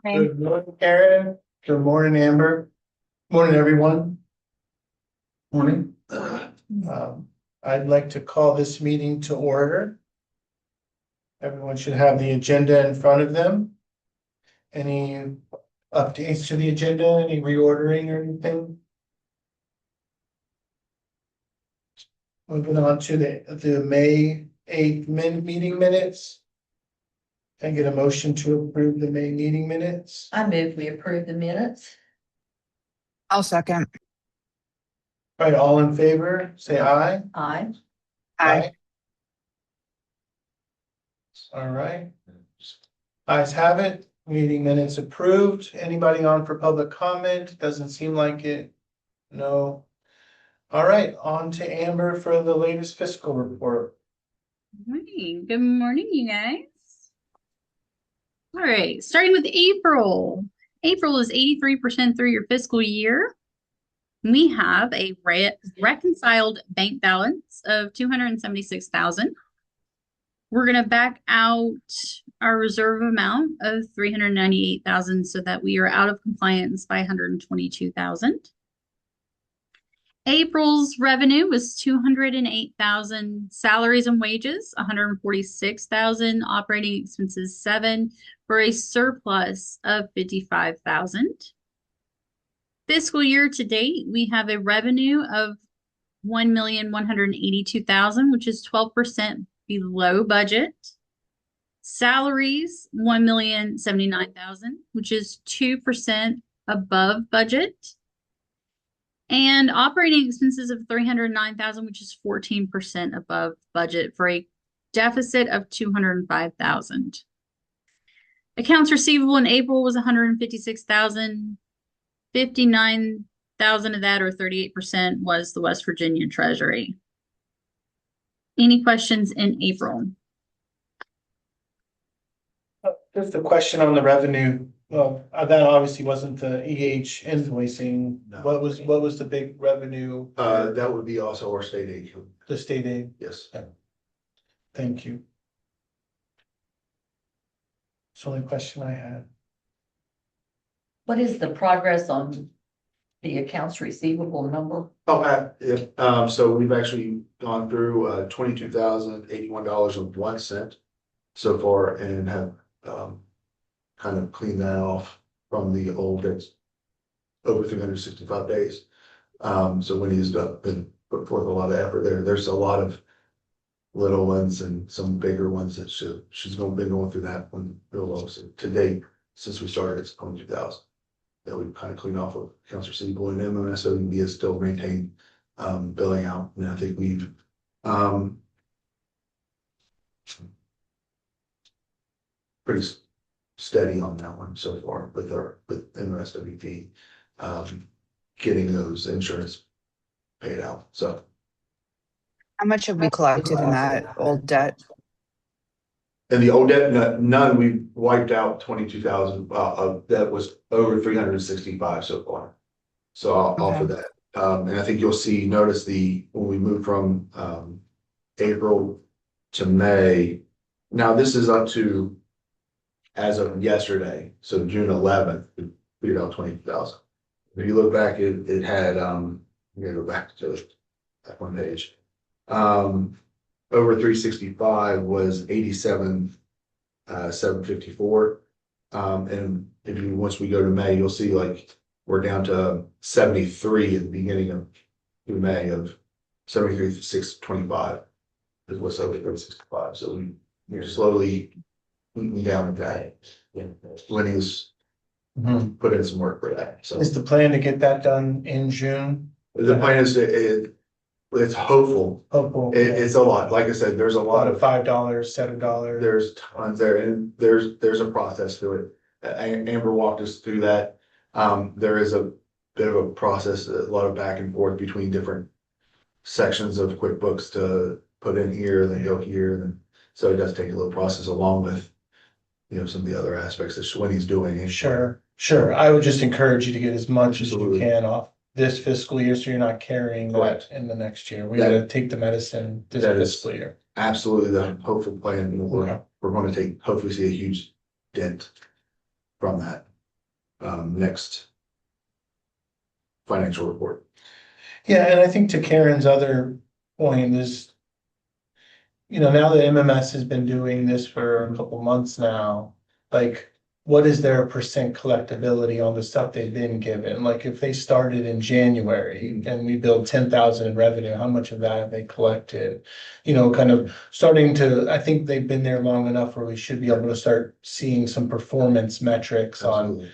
Morning. Good morning, Karen. Good morning, Amber. Morning, everyone. Morning. I'd like to call this meeting to order. Everyone should have the agenda in front of them. Any updates to the agenda, any reordering or anything? Moving on to the May 8th meeting minutes. Can I get a motion to approve the May meeting minutes? I move we approve the minutes. I'll second. All right, all in favor, say aye. Aye. Aye. All right. Ayes have it. Meeting minutes approved. Anybody on for public comment? Doesn't seem like it. No. All right, on to Amber for the latest fiscal report. Morning. Good morning, you guys. All right, starting with April. April is 83% through your fiscal year. We have a reconciled bank balance of $276,000. We're going to back out our reserve amount of $398,000 so that we are out of compliance by $122,000. April's revenue was $208,000, salaries and wages $146,000, operating expenses $7,000 for a surplus of $55,000. Fiscal year to date, we have a revenue of $1,182,000, which is 12% below budget. Salaries $1,079,000, which is 2% above budget. And operating expenses of $309,000, which is 14% above budget for a deficit of $205,000. Accounts receivable in April was $156,000. $59,000 of that, or 38%, was the West Virginia Treasury. Any questions in April? Just a question on the revenue. Well, that obviously wasn't the EH invoicing. No. What was the big revenue? That would be also our state aid. The state aid. Yes. Thank you. It's the only question I had. What is the progress on the accounts receivable number? So we've actually gone through $22,081.01 so far and have kind of cleaned that off from the old days, over 365 days. So Winnie's been put forth a lot of effort there. There's a lot of little ones and some bigger ones that she's been going through that one real low. So to date, since we started, it's 22,000 that we've kind of cleaned off of accounts receivable, and MMSOB is still maintained billing out. And I think we've pretty steady on that one so far with MSWP getting those insurance paid out. So How much have we collected in that old debt? and the old debt, none, we wiped out 22,000 that was over 365 so far. So off of that. And I think you'll notice when we move from April to May. Now this is up to as of yesterday, so June 11th, we figured out 20,000. If you look back, it had I'm gonna go back to that one page. Over 365 was 87,754. And once we go to May, you'll see like we're down to 73 at the beginning of May of 73,625 is what's over 365. So we're slowly down with that. Winnie's put in some work for that. So Is the plan to get that done in June? the plan is it's hopeful. Hopeful. It's a lot. Like I said, there's a lot of $5, $7. there's tons there, and there's a process to it. Amber walked us through that. There is a bit of a process, a lot of back and forth between different sections of QuickBooks to put in here, then go here, and so it does take a little process along with some of the other aspects that Winnie's doing. Sure. I would just encourage you to get as much as you Absolutely. can off this fiscal year, so you're not carrying Correct. that in the next year. We gotta take the medicine this That is- fiscal year. Absolutely, the hopeful plan. Okay. We're going to hopefully see a huge dent from that next financial report. Yeah, and I think to Karen's other point is, now that MMS has been doing this for a couple months now, like, what is their percent collectability on the stuff they've been given? Like, if they started in January and we build 10,000 in revenue, how much of that have they collected? Kind of starting to, I think they've been there long enough where we should be able to start seeing some performance metrics on,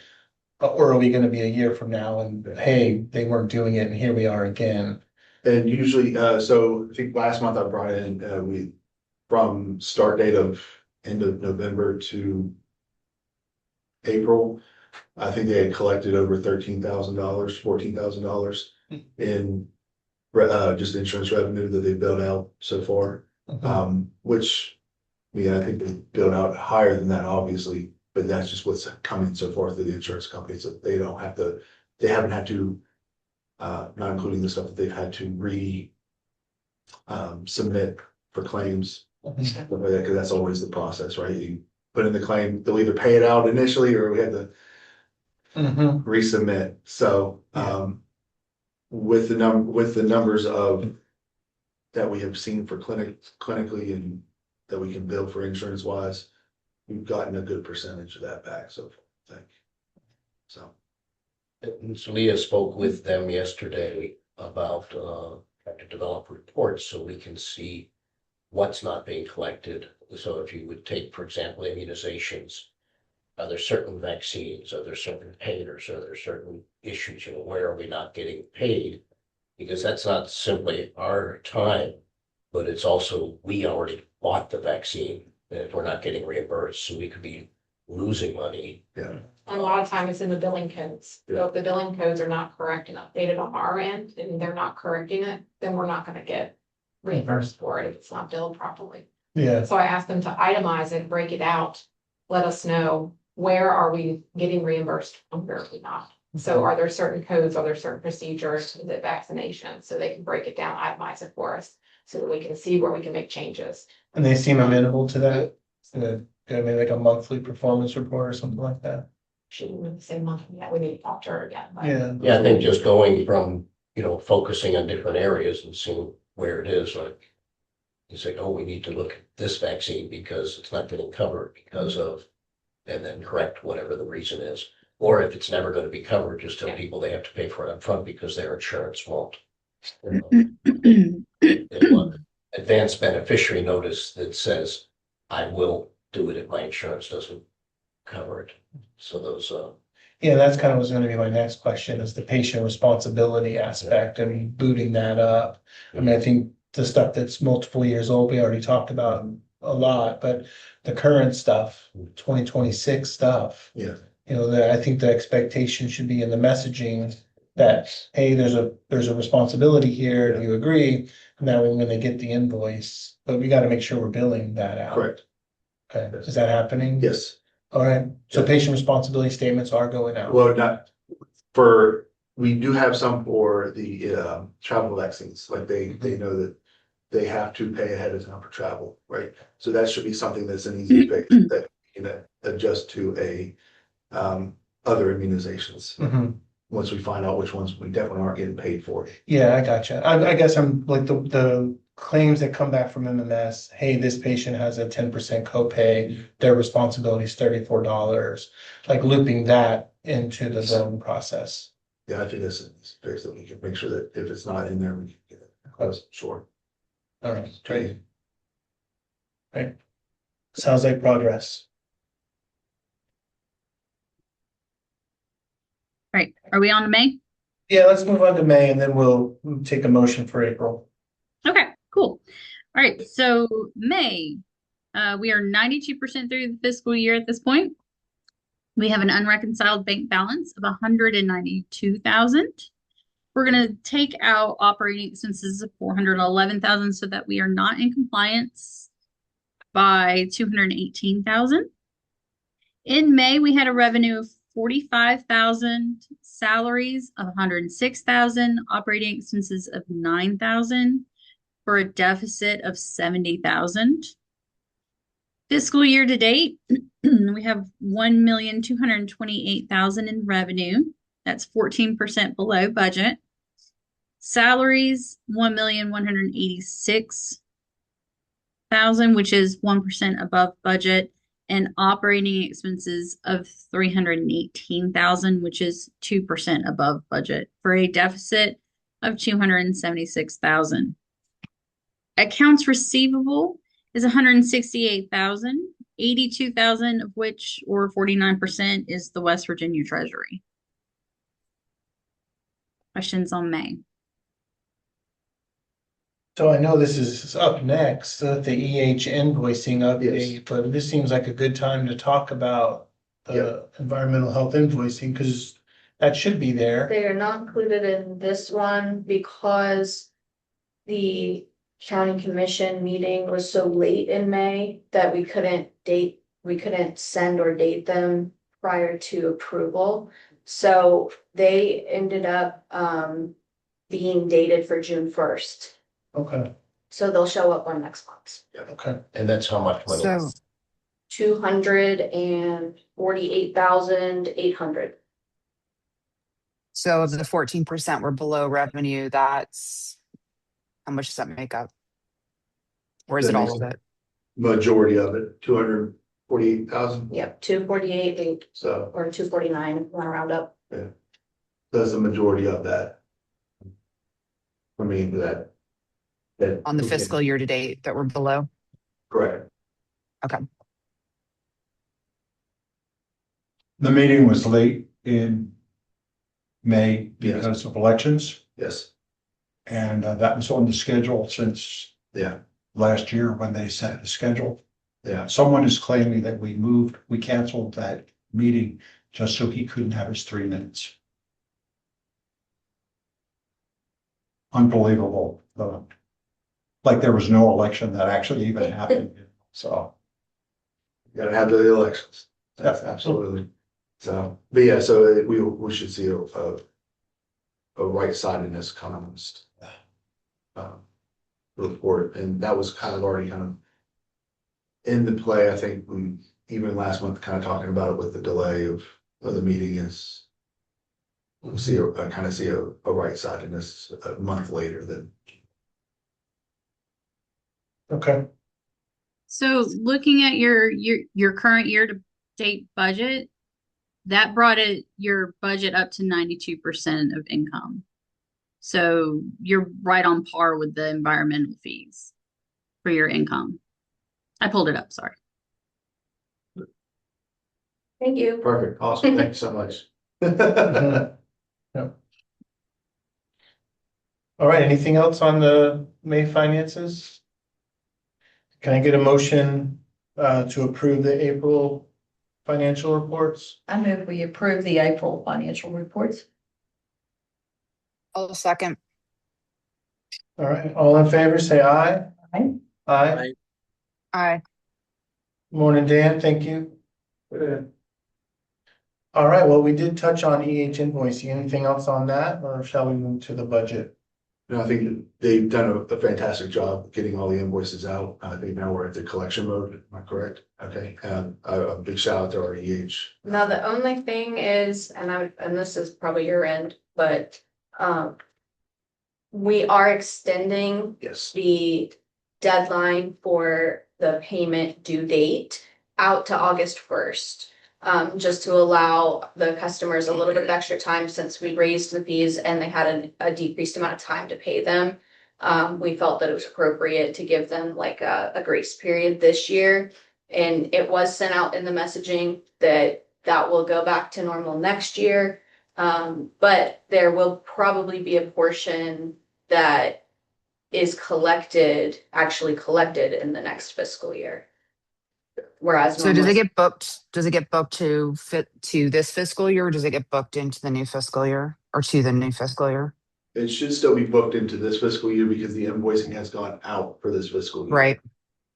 Absolutely. or are we gonna be a year from now and, hey, they weren't doing it and here we are again? And usually, so I think last month I brought in, from start date of end of November to April, I think they had collected over $13,000, $14,000 in just insurance revenue that they built out so far. Which, I think they built out higher than that, obviously, but that's just what's coming so far through the insurance companies. So they haven't had to, not including the stuff that they've had to submit for claims. Stuff like that, because that's always the process, right? You put in the claim, they'll either pay it out initially or we have to resubmit. So, with the numbers of that we have seen for clinically and that we can bill for insurance wise, we've gotten a good percentage of that back so far, I think. So. And so Leah spoke with them yesterday about trying to develop reports so we can see what's not being collected. So if you would take, for example, immunizations, are there certain vaccines, are there certain payers, are there certain issues, where are we not getting paid? Because that's not simply our time, but it's also, we already bought the vaccine, and if we're not getting reimbursed, so we could be losing money. Yeah. And a lot of time it's in the billing codes. So if the billing codes are not correct and updated on our end, and they're not correcting it, then we're not gonna get reimbursed for it if it's not billed properly. Yeah, So I asked them to itemize it, break it out, let us know where are we getting reimbursed and where are we not. So are there certain codes, are there certain procedures, is it vaccination? So they can break it down, itemize it for us, so that we can see where we can make changes. and they seem amenable to that. Maybe like a monthly performance report or something like that. Shouldn't say monthly, yeah, we need to talk to her again. But Yeah, I think just going from, focusing on different areas and seeing where it is, like you say, oh, we need to look at this vaccine because it's not getting covered because of, and then correct whatever the reason is. Or if it's never going to be covered, just tell people they have to pay for it up front because their insurance won't. Advanced beneficiary notice that says, I will do it if my insurance doesn't cover it. So those, Yeah, that's kind of was gonna be my next question, is the patient responsibility aspect and booting that up. I mean, I think the stuff that's multiple years old, we already talked about a lot, but the current stuff, 2026 stuff. Yeah. I think the expectation should be in the messaging that, hey, there's a responsibility here, do you agree? Now when they get the invoice, but we gotta make sure we're billing that out. Correct. Okay, is that happening? Yes. All right, so Yeah. patient responsibility statements are going out. Well, we do have some for the travel vaccines, like they know that they have to pay ahead of time for travel, right? So that should be something that's an easy fix that adjust to other immunizations. Mhm. Once we find out which ones we definitely aren't getting paid for. Yeah, I gotcha. I guess I'm like the claims that come back from MMS, hey, this patient has a 10% copay, their responsibility is $34, like looping that into the billing process. Yeah, I think that's a fix that we can make sure that if it's not in there, we can get it. Sure. All right, great. Right. Sounds like progress. Right. Are we on to May? Yeah, let's move on to May and then we'll take a motion for April. Okay, cool. All right, so May, we are 92% through the fiscal year at this point. We have an unreconciled bank balance of 192,000. We're going to take out operating expenses of 411,000 so that we are not in compliance by 218,000. In May, we had a revenue of 45,000, salaries of 106,000, operating expenses of 9,000 for a deficit of 70,000. Fiscal year to date, we have 1,228,000 in revenue. That's 14% below budget. Salaries, 1,186,000, which is 1% above budget, and operating expenses of 318,000, which is 2% above budget, for a deficit of 276,000. Accounts receivable is 168,000, 82,000 of which, or 49%, is the West Virginia Treasury. Questions on May? So I know this is up next, the EH invoicing update, but this seems like a good time to talk about the environmental health invoicing, because that should be there. They are not included in this one because the county commission meeting was so late in May that we couldn't send or date them prior to approval. So they ended up being dated for June 1st. Okay, So they'll show up on next month's. okay. And that's how much money? So, 248,800. so of the 14% we're below revenue, that's, how much does that make up? Or is it all of it? Majority of it, 248,000. Yep, 248 So or 249, if you want to round up. that's the majority of that. I mean, that. On the fiscal year to date that we're below? Correct. Okay. The meeting was late in May Yes. because of elections, Yes. and that was on the schedule since Yeah. last year when they set the schedule. Yeah. Someone is claiming that we canceled that meeting just so he couldn't have his 3 minutes. Unbelievable. Like there was no election that actually even happened, so. Gotta have the elections. That's absolutely. So, but yeah, so we should see a right-sidedness economist report, and that was kind of already kind of in the play. I think we even last month kind of talking about it with the delay of the meeting is we'll see I kind of see a right-sidedness a month later than. Okay, So looking at your current year to date budget, that brought your budget up to 92% of income. So you're right on par with the environmental fees for your income. I pulled it up, sorry. Thank you. Perfect, awesome, thank you so much. Mhm. Yep. All right, anything else on the May finances? Can I get a motion to approve the April financial reports? I move we approve the April financial reports. I'll second. All right, all in favor, say aye. Aye. Aye. Aye. Morning, Dan, thank you. All right, well, we did touch on EH invoicing. Anything else on that, or shall we move to the budget? No, I think they've done a fantastic job getting all the invoices out. I think now we're at the collection mode. Am I correct? Okay, and a big shout out to our EH. Now, the only thing is, and this is probably your end, but, we are extending Yes. the deadline for the payment due date out to August 1st. Just to allow the customers a little bit of extra time since we raised the fees and they had a decreased amount of time to pay them. We felt that it was appropriate to give them like a grace period this year. And it was sent out in the messaging that will go back to normal next year. But there will probably be a portion that is actually collected in the next fiscal year. Whereas. So does it get booked to fit to this fiscal year, or does it get booked into the new fiscal year or to the new fiscal year? It should still be booked into this fiscal year because the invoicing has gone out for this fiscal year. Right.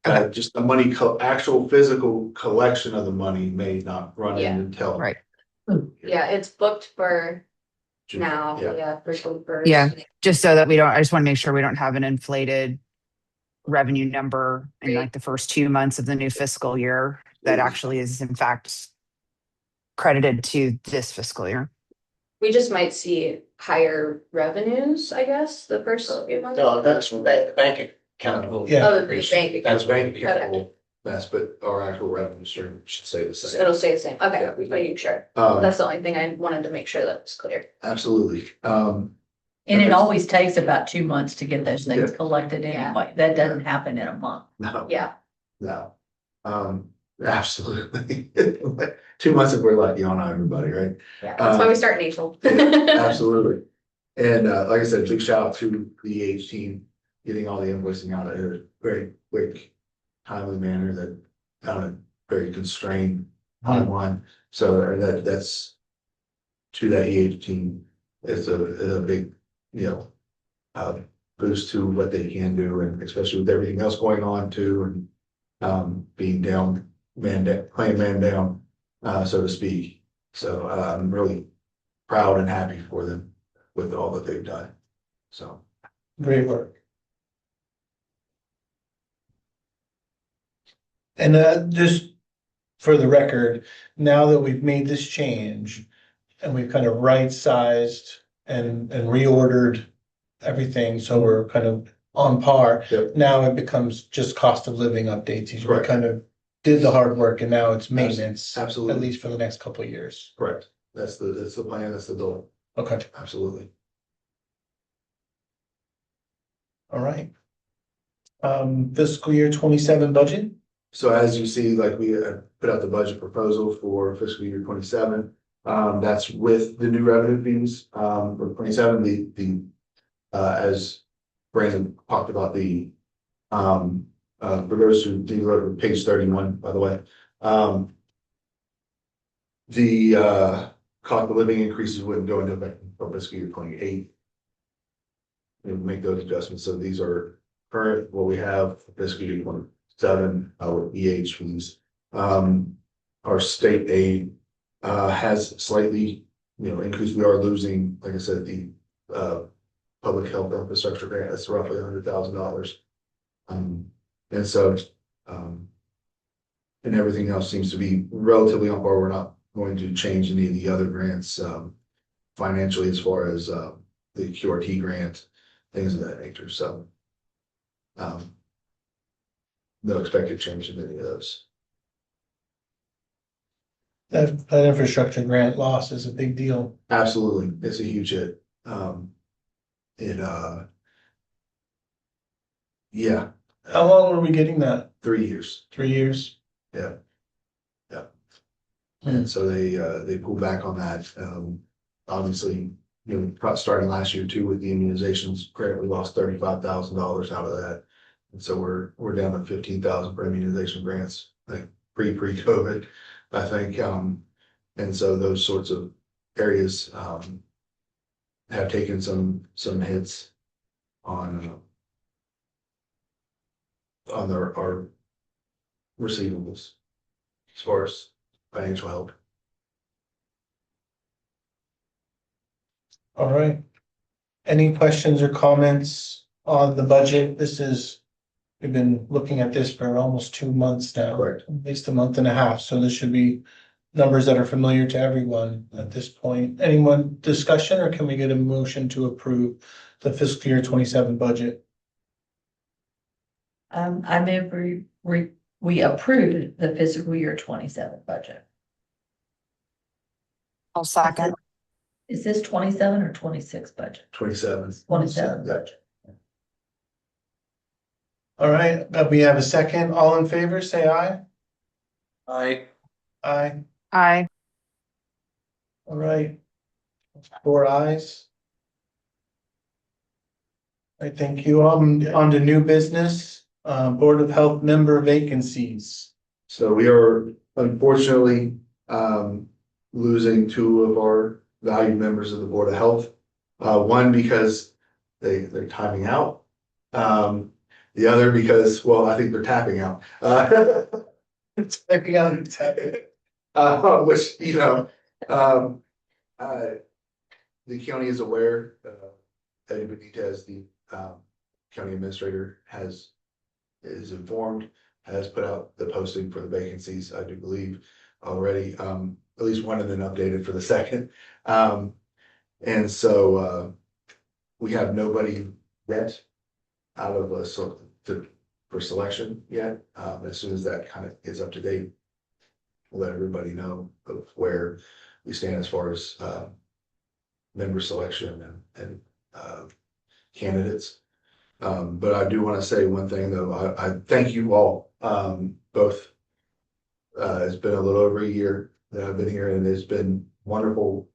Okay. Just the money, actual physical collection of the money may not run in Yeah. until. Right. Yeah, it's booked for June. now, Yeah. yeah, for June 1st. Yeah. Just so that I just want to make sure we don't have an inflated revenue number in Great. like the first 2 months of the new fiscal year that actually is in fact credited to this fiscal year. We just might see higher revenues, I guess, the first few months. No, that's bank account. will Yeah. Oh, the increase. bank account. That's bank Okay. account, that's, but our actual revenue stream should stay the same. It'll stay the same. Okay, Yeah. making sure. Um, That's the only thing I wanted to make sure that was clear. absolutely. And it always takes about 2 months to get those things Yeah. collected Yeah. anyway. That doesn't happen in a month. No, Yeah. no. Absolutely. 2 months if we're lucky on everybody, right? Yeah, that's why Um, we start in April. Absolutely. And like I said, big shout out to the EH team, getting all the invoicing out at a very quick, timely manner that on a very constrained timeline. So that's to that EH team, it's a big, boost to what they can do, and especially with everything else going on too, and being down, playing man down, so to speak. So I'm really proud and happy for them with all that they've done. So Great work. And just for the record, now that we've made this change and we've kind of right-sized and reordered everything, so we're kind of on par. Yep. Now it becomes just cost of living updates. We Correct. kind of did the hard work and now it's maintenance. Absolutely. At least for the next couple of years. correct. That's the plan, that's the goal. Okay, Absolutely. all right. Fiscal year 27 budget. So as you see, like we put out the budget proposal for fiscal year 27. That's with the new revenue fees, for 27, as Brandon talked about for those who did go to page 31, by the way. The cost of living increases wouldn't go into effect until fiscal year 28. And make those adjustments. So these are current, what we have for fiscal year 27, our EH fees. Our state aid has slightly, increased. We are losing, like I said, the public health infrastructure grant. That's roughly $100,000. And so, and everything else seems to be relatively on par. We're not going to change any of the other grants financially, as far as the QRT grant, things of that nature. So no expected change in any of those. That infrastructure grant loss is a big deal. Absolutely, it's a huge hit. Yeah, How long were we getting that? 3 years. 3 years? Yeah. And so they pulled back on that. Obviously, starting last year too with the immunizations grant, we lost $35,000 out of that. And so we're down to 15,000 for immunization grants, like pre-COVID, I think. And so those sorts of areas have taken some hits on our receivables as far as financial help. All right. Any questions or comments on the budget? We've been looking at this for almost 2 months now. Correct. At least a month and a half, so this should be numbers that are familiar to everyone at this point. Anyone discussion, or can we get a motion to approve the fiscal year 27 budget? I move we approved the fiscal year 27 budget. I'll second. Is this 27 or 26 budget? 27. 27 Yeah. budget. All right, we have a second. All in favor, say aye. Aye. Aye. Aye. All right. 4 ayes. I thank you. On to new business, Board of Health member vacancies. So we are unfortunately losing 2 of our valued members of the Board of Health. One because they're timing out. The other because, well, I think they're tapping out. Tapping out. Which, the county is aware, Eddie Benitez, the county administrator, has is informed, has put out the posting for the vacancies, I do believe already, at least one and then updated for the second. And so, we have nobody yet out of a sort for selection yet. As soon as that kind of gets up to date, we'll let everybody know of where we stand as far as member selection and candidates. But I do want to say one thing though. I thank you all, both. It's been a little over a year that I've been here, and it's been wonderful.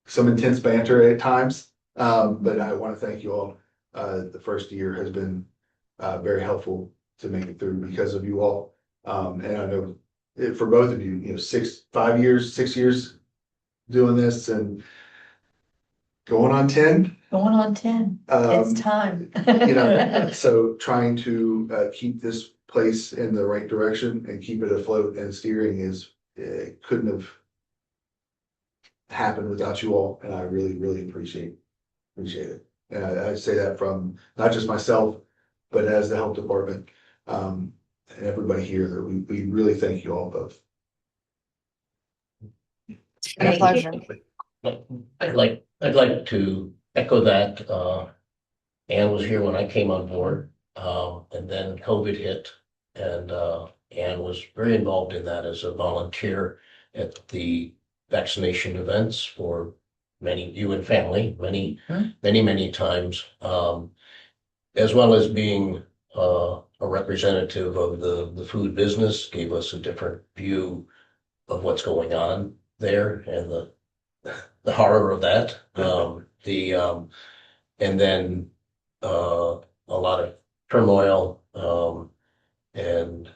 Some intense banter at times, but I want to thank you all. The first year has been very helpful to make it through because of you all. And I know for both of you, 6 years doing this and going on 10. Going on 10. It's time. So trying to keep this place in the right direction and keep it afloat and steering couldn't have happened without you all, and I really, really appreciate it. And I say that from not just myself, but as the health department, and everybody here, that we really thank you all both. It's been a pleasure. I'd like to echo that. Ann was here when I came on board, and then COVID hit, and Ann was very involved in that as a volunteer at the vaccination events for you and family, many times, as well as being a representative of the food business, gave us a different view of what's going on there and the horror of that. And then a lot of turmoil, and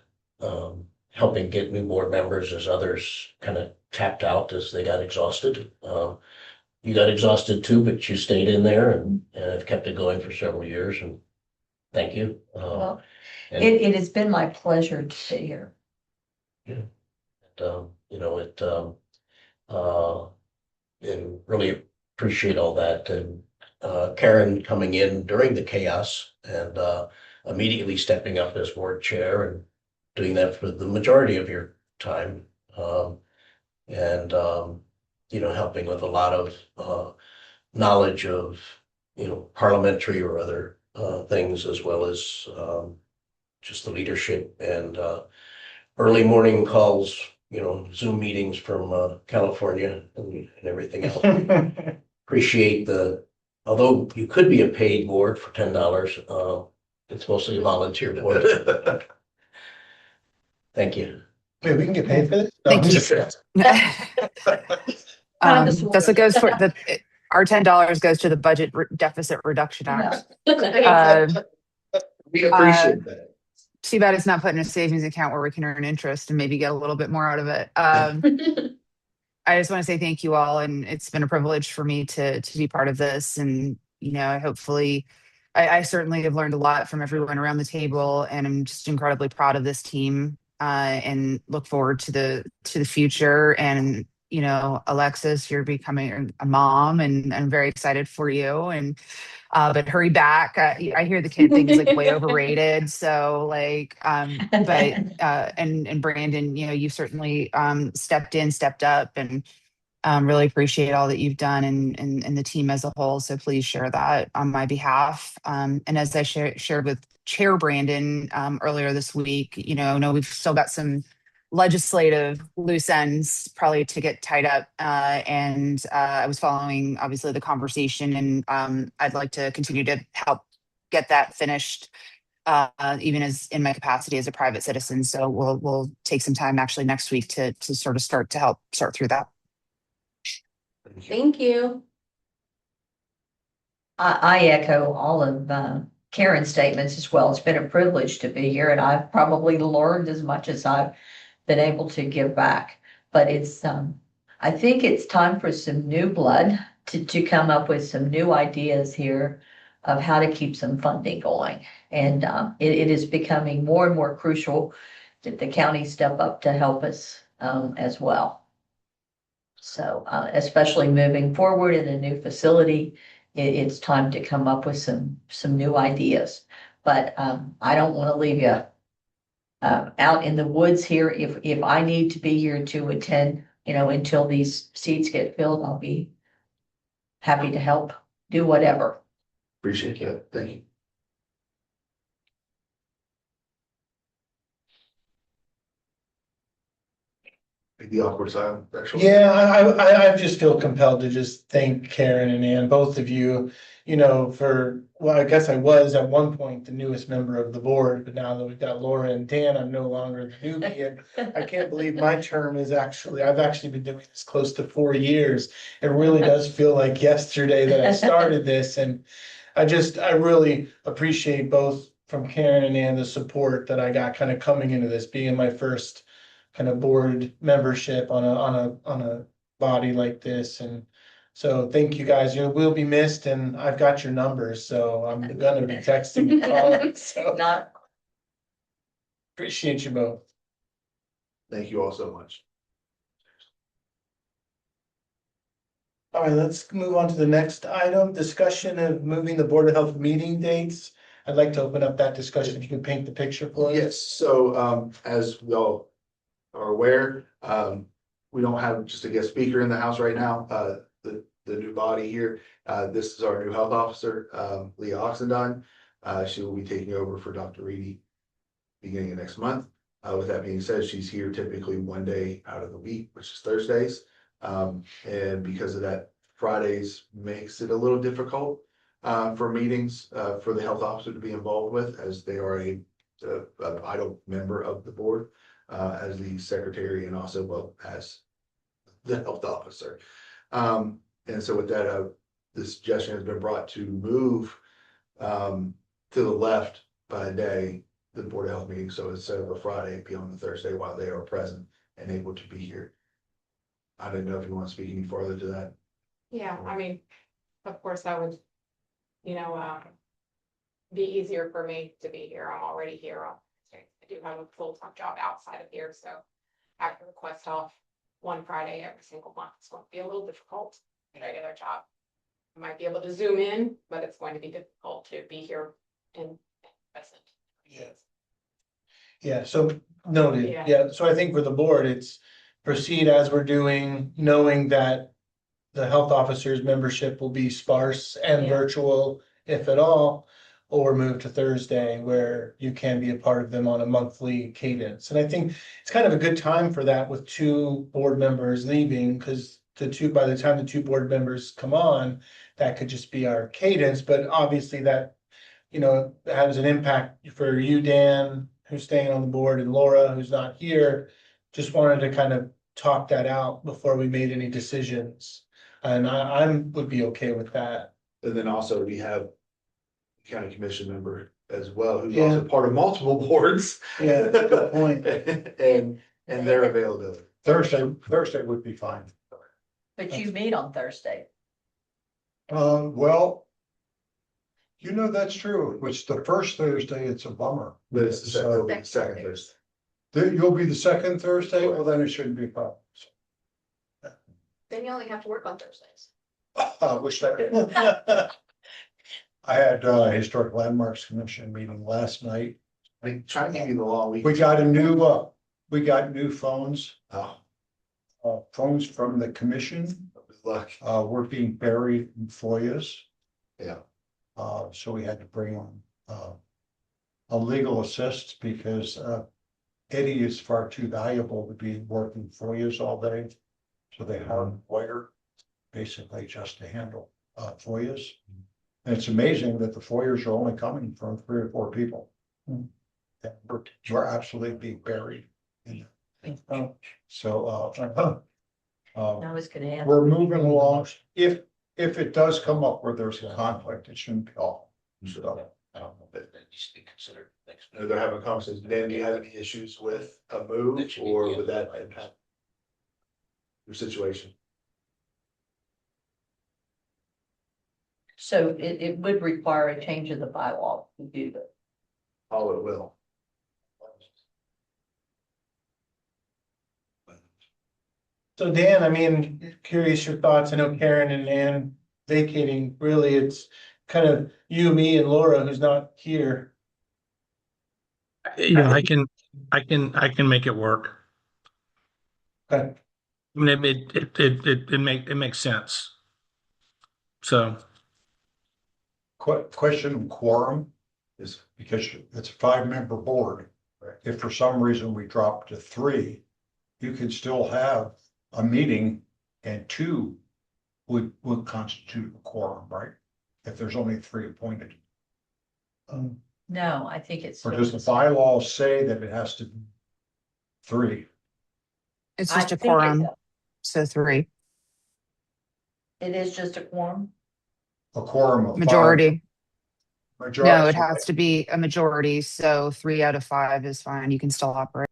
helping get new board members as others kind of tapped out as they got exhausted. You got exhausted too, but you stayed in there and have kept it going for several years, and thank you. Well, And- it has been my pleasure to sit here. And really appreciate all that. And Karen coming in during the chaos and immediately stepping up as board chair and doing that for the majority of your time. And helping with a lot of knowledge of, parliamentary or other things, as well as just the leadership and early morning calls, Zoom meetings from California and everything else. Appreciate although you could be a paid board for $10, it's mostly a volunteer board. Thank you. Wait, we can get paid for this? Thank you. Kind That's what goes for our $10 goes to the budget deficit reduction act. We appreciate that. Too bad it's not put in a savings account where we can earn interest and maybe get a little bit more out of it. I just want to say thank you all, and it's been a privilege for me to be part of this. And hopefully, I certainly have learned a lot from everyone around the table, and I'm just incredibly proud of this team, and look forward to the future. And Alexis, you're becoming a mom, and I'm very excited for you. And but hurry back. I hear the kid thing is like way overrated. So and Brandon, you've certainly stepped up, and really appreciate all that you've done and the team as a whole. So please share that on my behalf. And as I shared with Chair Brandon earlier this week, I know we've still got some legislative loose ends probably to get tied up. And I was following obviously the conversation, and I'd like to continue to help get that finished, even as in my capacity as a private citizen. So we'll take some time actually next week to sort of start through that. Thank you. I echo all of Karen's statements as well. It's been a privilege to be here, and I've probably learned as much as I've been able to give back. But I think it's time for some new blood to come up with some new ideas here of how to keep some funding going. And it is becoming more and more crucial that the county step up to help us as well. So especially moving forward in a new facility it's time to come up with some new ideas. But, I don't want to leave you out in the woods here. If I need to be here to attend, until these seats get filled, I'll be happy to help do whatever. Appreciate that. Thank you. The awkward silence, actually. Yeah, I just feel compelled to just thank Karen and Ann, both of you, well, I guess I was at one point the newest member of the board, but now that we've got Laura and Dan, I'm no longer the newbie. And I can't believe my term I've actually been doing this close to 4 years. It really does feel like yesterday that I started this, and I really appreciate both from Karen and Ann, the support that I got kind of coming into this, being my first kind of board membership on a body like this. And so thank you guys. You will be missed, and I've got your numbers, so I'm gonna be texting and calling. So Not, appreciate you both. Thank you all so much. All right, let's move on to the next item, discussion of moving the Board of Health meeting dates. I'd like to open up that discussion. If you can paint the picture for us. Yes, so as we all are aware, we don't have just a guest speaker in the house right now. The new body here, this is our new health officer, Leah Oxendine. She will be taking over for Dr. Reedy beginning of next month. With that being said, she's here typically one day out of the week, which is Thursdays. And because of that, Fridays makes it a little difficult for meetings for the health officer to be involved with, as they are a vital member of the board, as the secretary and also, well, as the health officer. And so with that, the suggestion has been brought to move to the left by a day, the Board of Health meeting. So instead of a Friday, be on the Thursday while they are present and able to be here. I didn't know if you want to speak any further to that. Yeah, I mean, of course, that would, be easier for me to be here. I'm already here. I do have a full-time job outside of here, so I have to request off one Friday every single month. It's going to be a little difficult in a regular job. I might be able to zoom in, but it's going to be difficult to be here in present. Yeah, so noted. Yeah. Yeah, so I think for the board, it's proceed as we're doing, knowing that the health officer's membership will be sparse and Yeah. virtual, if at all, or move to Thursday where you can be a part of them on a monthly cadence. And I think it's kind of a good time for that with two board members leaving, because by the time the two board members come on, that could just be our cadence. But obviously that, has an impact for you, Dan, who's staying on the board, and Laura, who's not here. Just wanted to kind of talk that out before we made any decisions. And I would be okay with that. And then also we have county commission member as well, who's Yeah. also part of multiple boards. Yeah, good point. And their availability. Thursday would be fine. but you meet on Thursday. Well, that's true. Which the first Thursday, it's a bummer. But it's the So, second Thursday. You'll be the second Thursday? Well, then it shouldn't be a problem. Then you only have to work on Thursdays. I wish that. I had Historic Landmarks Commission meeting last night. I mean, trying to give you the long week. We got new phones, phones from the commission. Luck. We're being buried in FOIAs. Yeah. So we had to bring on a legal assist because Eddie is far too valuable to be working FOIAs all day. So they hired a lawyer basically just to handle FOIAs. And it's amazing that the FOIAs are only coming from 3 or 4 people. And we're absolutely being buried. So I was gonna ask. we're moving along. If it does come up where there's a conflict, it shouldn't be all. So, I don't know, but that needs to be considered next. They're having conversations. Dan, do you have any issues with a move, That should be or the would that end. impact your situation? So it would require a change of the bylaw to do that. Oh, it will. So Dan, curious your thoughts. I know Karen and Ann vacating, really, it's kind of you, me, and Laura who's not here. I can make it work. Okay. I mean, it makes sense. So, Question of quorum, Is because it's a 5-member board. Right. If for some reason we drop to 3, you could still have a meeting and 2 would constitute a quorum, right? If there's only 3 appointed. No, I think it's. Or does the bylaws say that it has to be 3? It's I just a think quorum, so 3. it is just a quorum. A quorum of 5? Majority. No, Majority. it has to be a majority, so 3 out of 5 is fine. You can still operate.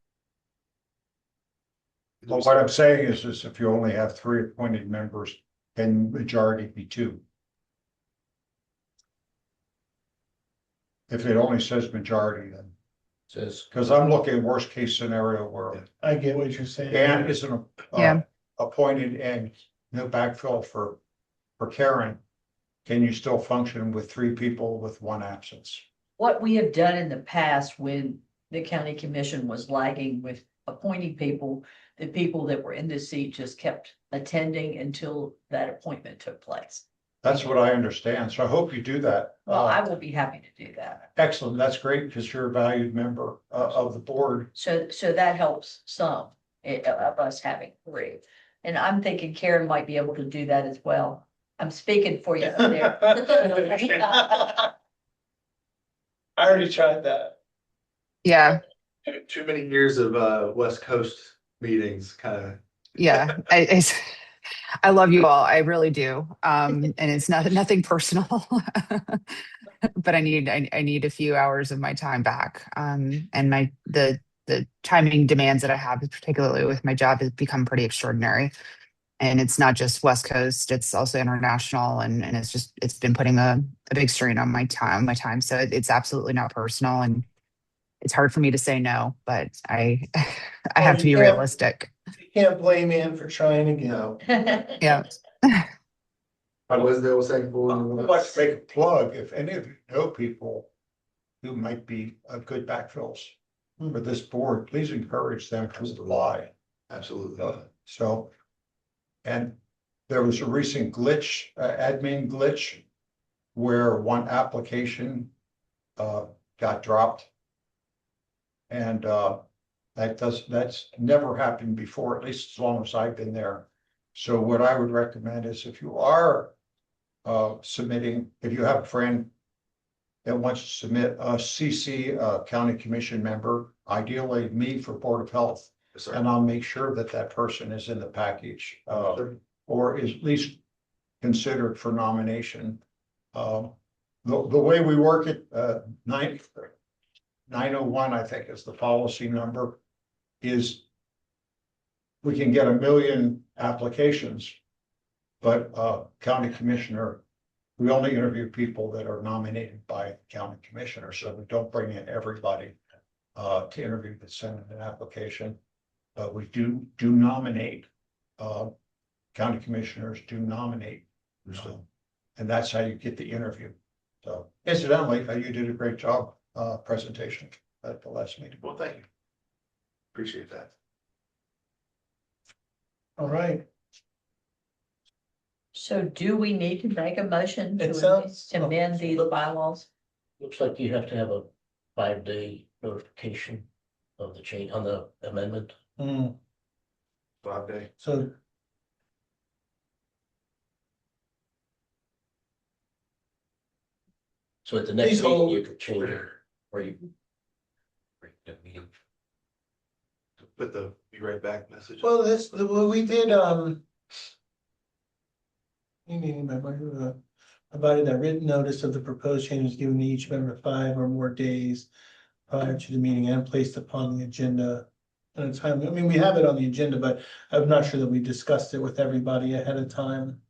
Well, what I'm saying is if you only have 3 appointed members, can majority be 2? If it only says majority, then, Says, because I'm looking at worst case scenario where I get what you're saying. Dan isn't Yeah. appointed and no backfill for Karen. Can you still function with 3 people with 1 absence? What we have done in the past when the county commission was lagging with appointing people, the people that were in the seat just kept attending until that appointment took place. That's what I understand. So I hope you do that. Well, I will be happy to do that. Excellent. That's great because you're a valued member of the board. So that helps some of us having 3. And I'm thinking Karen might be able to do that as well. I'm speaking for you up there. I already tried that. Yeah, too many years of West Coast meetings, kind of. yeah. I love you all. I really do. And it's nothing personal, but I need a few hours of my time back. And the timing demands that I have, particularly with my job, has become pretty extraordinary. And it's not just West Coast; it's also international, and it's been putting a big strain on my time. So it's absolutely not personal, and it's hard for me to say no, but I I have to be realistic. You can't blame Ann for trying again. No. Yeah. I was there was saying, I'd like to make a plug. If any of you know people who might be good backfills for this board, please encourage them to apply. absolutely. So, and there was a recent glitch, admin glitch, where 1 application got dropped. And that's never happened before, at least as long as I've been there. So what I would recommend is if you are submitting, if you have a friend that wants to submit a CC county commission member, ideally me for Board of Health, Yes, sir. and I'll make sure that that person is in the package or is at least considered for nomination. The way we work it, 901, I think is the policy number, is we can get 1 million applications, but county commissioner, we only interview people that are nominated by county commissioner, so we don't bring in everybody to interview that send in an application. But we do nominate, county commissioners do nominate. And that's how you get the interview. So incidentally, you did a great job presentation at the last meeting. Well, thank you. Appreciate that. All right. So do we need to make a motion It to sounds- amend these bylaws? looks like you have to have a 5-day notification of the change on the amendment. 5 day. So So at the next Please meeting, hold. you could change it, or you. That meeting. Put the be right back message. well, we did provided a written notice of the proposed changes given to each member 5 or more days prior to the meeting and placed upon the agenda at a time. I mean, we have it on the agenda, but I'm not sure that we discussed it with everybody ahead of time.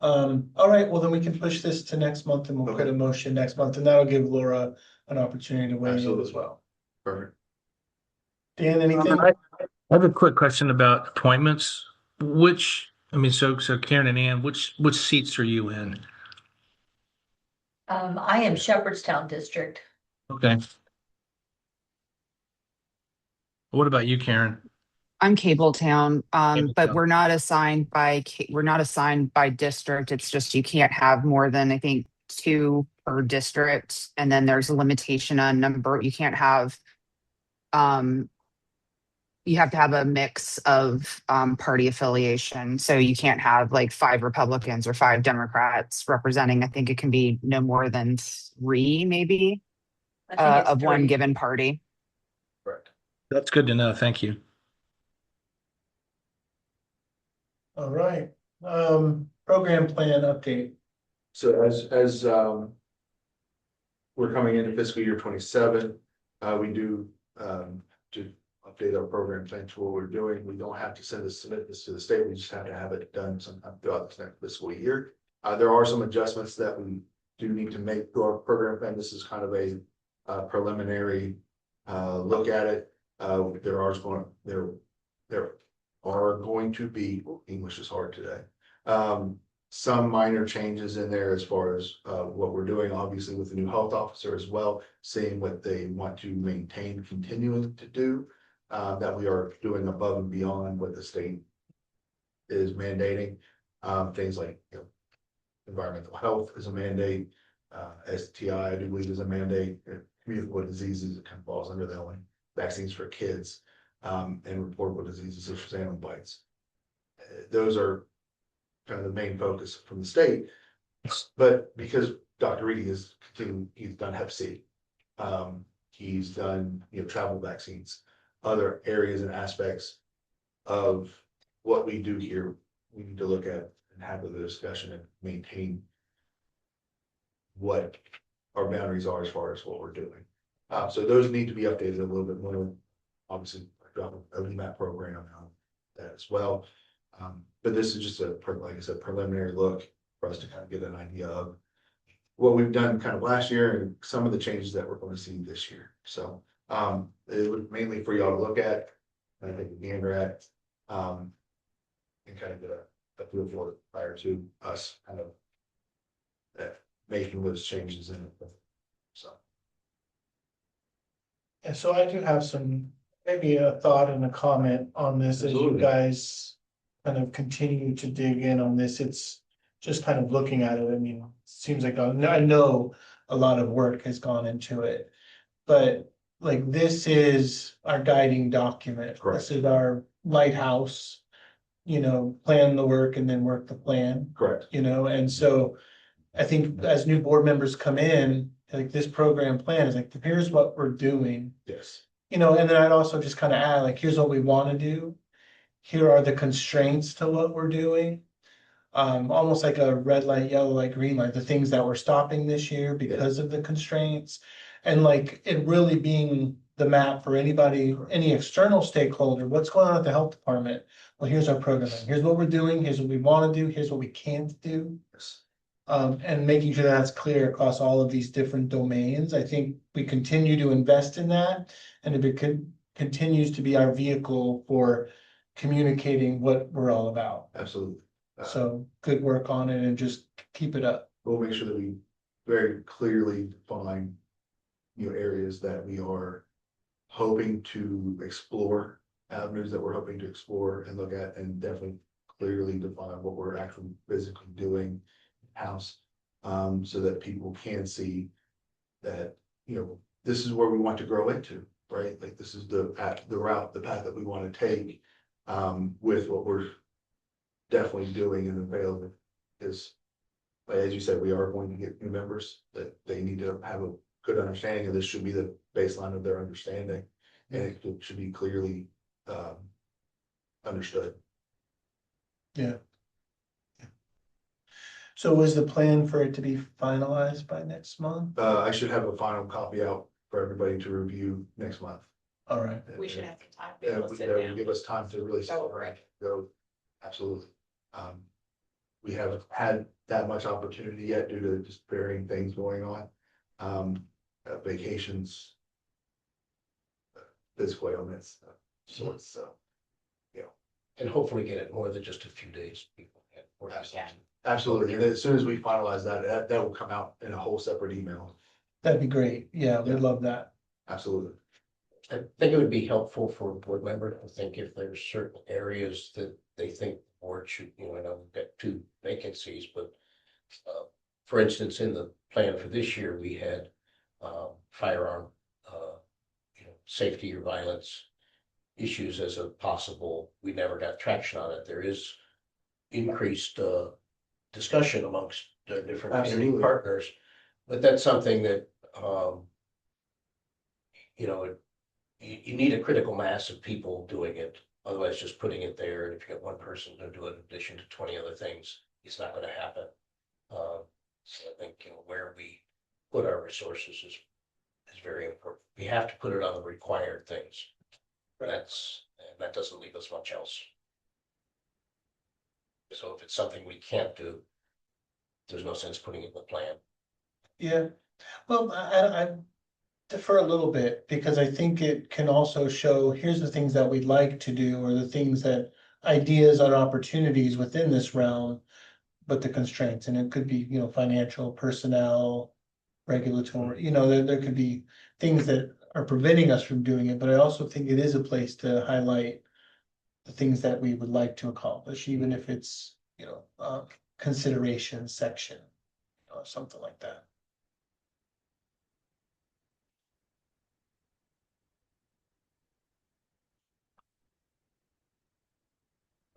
All right, well, then we can push this to next month and we'll put a motion next month, and that'll give Laura an opportunity to weigh in Absolutely. as well. Perfect. Dan, anything? I have a quick question about appointments. Which I mean, so Karen and Ann, which seats are you in? I am Shepherdstown District. Okay. What about you, Karen? I'm Cabletown, but Cabletown. we're not assigned by district. It's just you can't have more than I think two per district, and then there's a limitation on number. Um, you have to have a mix of party affiliation. So you can't have like five Republicans or five Democrats representing. I think it can be no more than three, maybe, I think it's of one three. given party. Correct. That's good to know. Thank you. All right, program plan update. So as we're coming into fiscal year 27, we do to update our program plan to what we're doing. We don't have to submit this to the state. We just have to have it done sometime throughout this next fiscal year. There are some adjustments that we do need to make to our program plan. This is kind of a preliminary look at it. There are going to be, English is hard today. Some minor changes in there as far as what we're doing, obviously with the new health officer as well, seeing what they want to maintain, continuing to do, that we are doing above and beyond what the state is mandating. Things like, environmental health is a mandate, STI, I do believe is a mandate, communicable diseases, it kind of falls under that one, vaccines for kids, and reportable diseases such as animal bites. Those are kind of the main focus from the state. But because Dr. Reedy has continued, he's done Hep C, he's done, travel vaccines, other areas and aspects of what we do here, we need to look at and have the discussion and maintain what our boundaries are as far as what we're doing. So those need to be updated a little bit more. Obviously, I've got a map program on that as well. But this is just like I said, preliminary look for us to kind of get an idea of what we've done kind of last year and some of the changes that we're going to see this year. So it was mainly for y'all to look at, and I think gander at, and kind of get a feel for it prior to us kind of making those changes in it. So. And so I do have maybe a thought and a comment on this as you Absolutely. guys kind of continue to dig in on this. It's just kind of looking at it. I mean, it seems like I know a lot of work has gone into it, but like this is our guiding document. Correct. This is our lighthouse, plan the work and then work the plan, Correct. and so I think as new board members come in, like this program plan is like, here's what we're doing. Yes. And then I'd also just kind of add, like, here's what we want to do. Here are the constraints to what we're doing. Almost like a red light, yellow light, green light, the things that we're stopping this year because of the constraints. And like it really being the map for anybody, any external stakeholder, what's going on at the health department? Well, here's our program. Here's what we're doing. Here's what we want to do. Here's what we can't do. Yes. And making sure that's clear across all of these different domains. I think we continue to invest in that. And if it continues to be our vehicle for communicating what we're all about. Absolutely. So good work on it and just keep it up. We'll make sure that we very clearly define, areas that we are hoping to explore, avenues that we're hoping to explore and look at, and definitely clearly define what we're actually physically doing in-house, so that people can see that, this is where we want to grow into, right? Like this is the path that we want to take, with what we're definitely doing and available is, as you said, we are going to get new members that they need to have a good understanding of. This should be the baseline of their understanding, and it should be clearly understood. Yeah. So was the plan for it to be finalized by next month? I should have a final copy out for everybody to review next month. All right. We should have some time to be able to sit That will down. give us time to really Go over it. go. Absolutely. We haven't had that much opportunity yet due to just varying things going on. Vacations, physical ailments, sorts, so, And hopefully get it more than just a few days. People can work this out. Absolutely. And as soon as we finalize that will come out in a whole separate email. That'd be great. Yeah, we'd Yeah. love that. Absolutely. I think it would be helpful for a board member to think if there's certain areas that they think the board should, I know we've got 2 vacancies, but for instance, in the plan for this year, we had firearm, safety or violence issues as a possible, we never got traction on it. There is increased discussion amongst the different community Absolutely. partners, but that's something that, you need a critical mass of people doing it. Otherwise, just putting it there, and if you get one person to do it in addition to 20 other things, it's not going to happen. So I think, where we put our resources is very important. We have to put it on the required things. And that doesn't leave us much else. So if it's something we can't do, there's no sense putting it in the plan. Yeah, well, I defer a little bit because I think it can also show, here's the things that we'd like to do, or the things that ideas and opportunities within this realm, but the constraints, and it could be, financial, personnel, regulatory, there could be things that are preventing us from doing it, but I also think it is a place to highlight the things that we would like to accomplish, even if it's, consideration section, or something like that.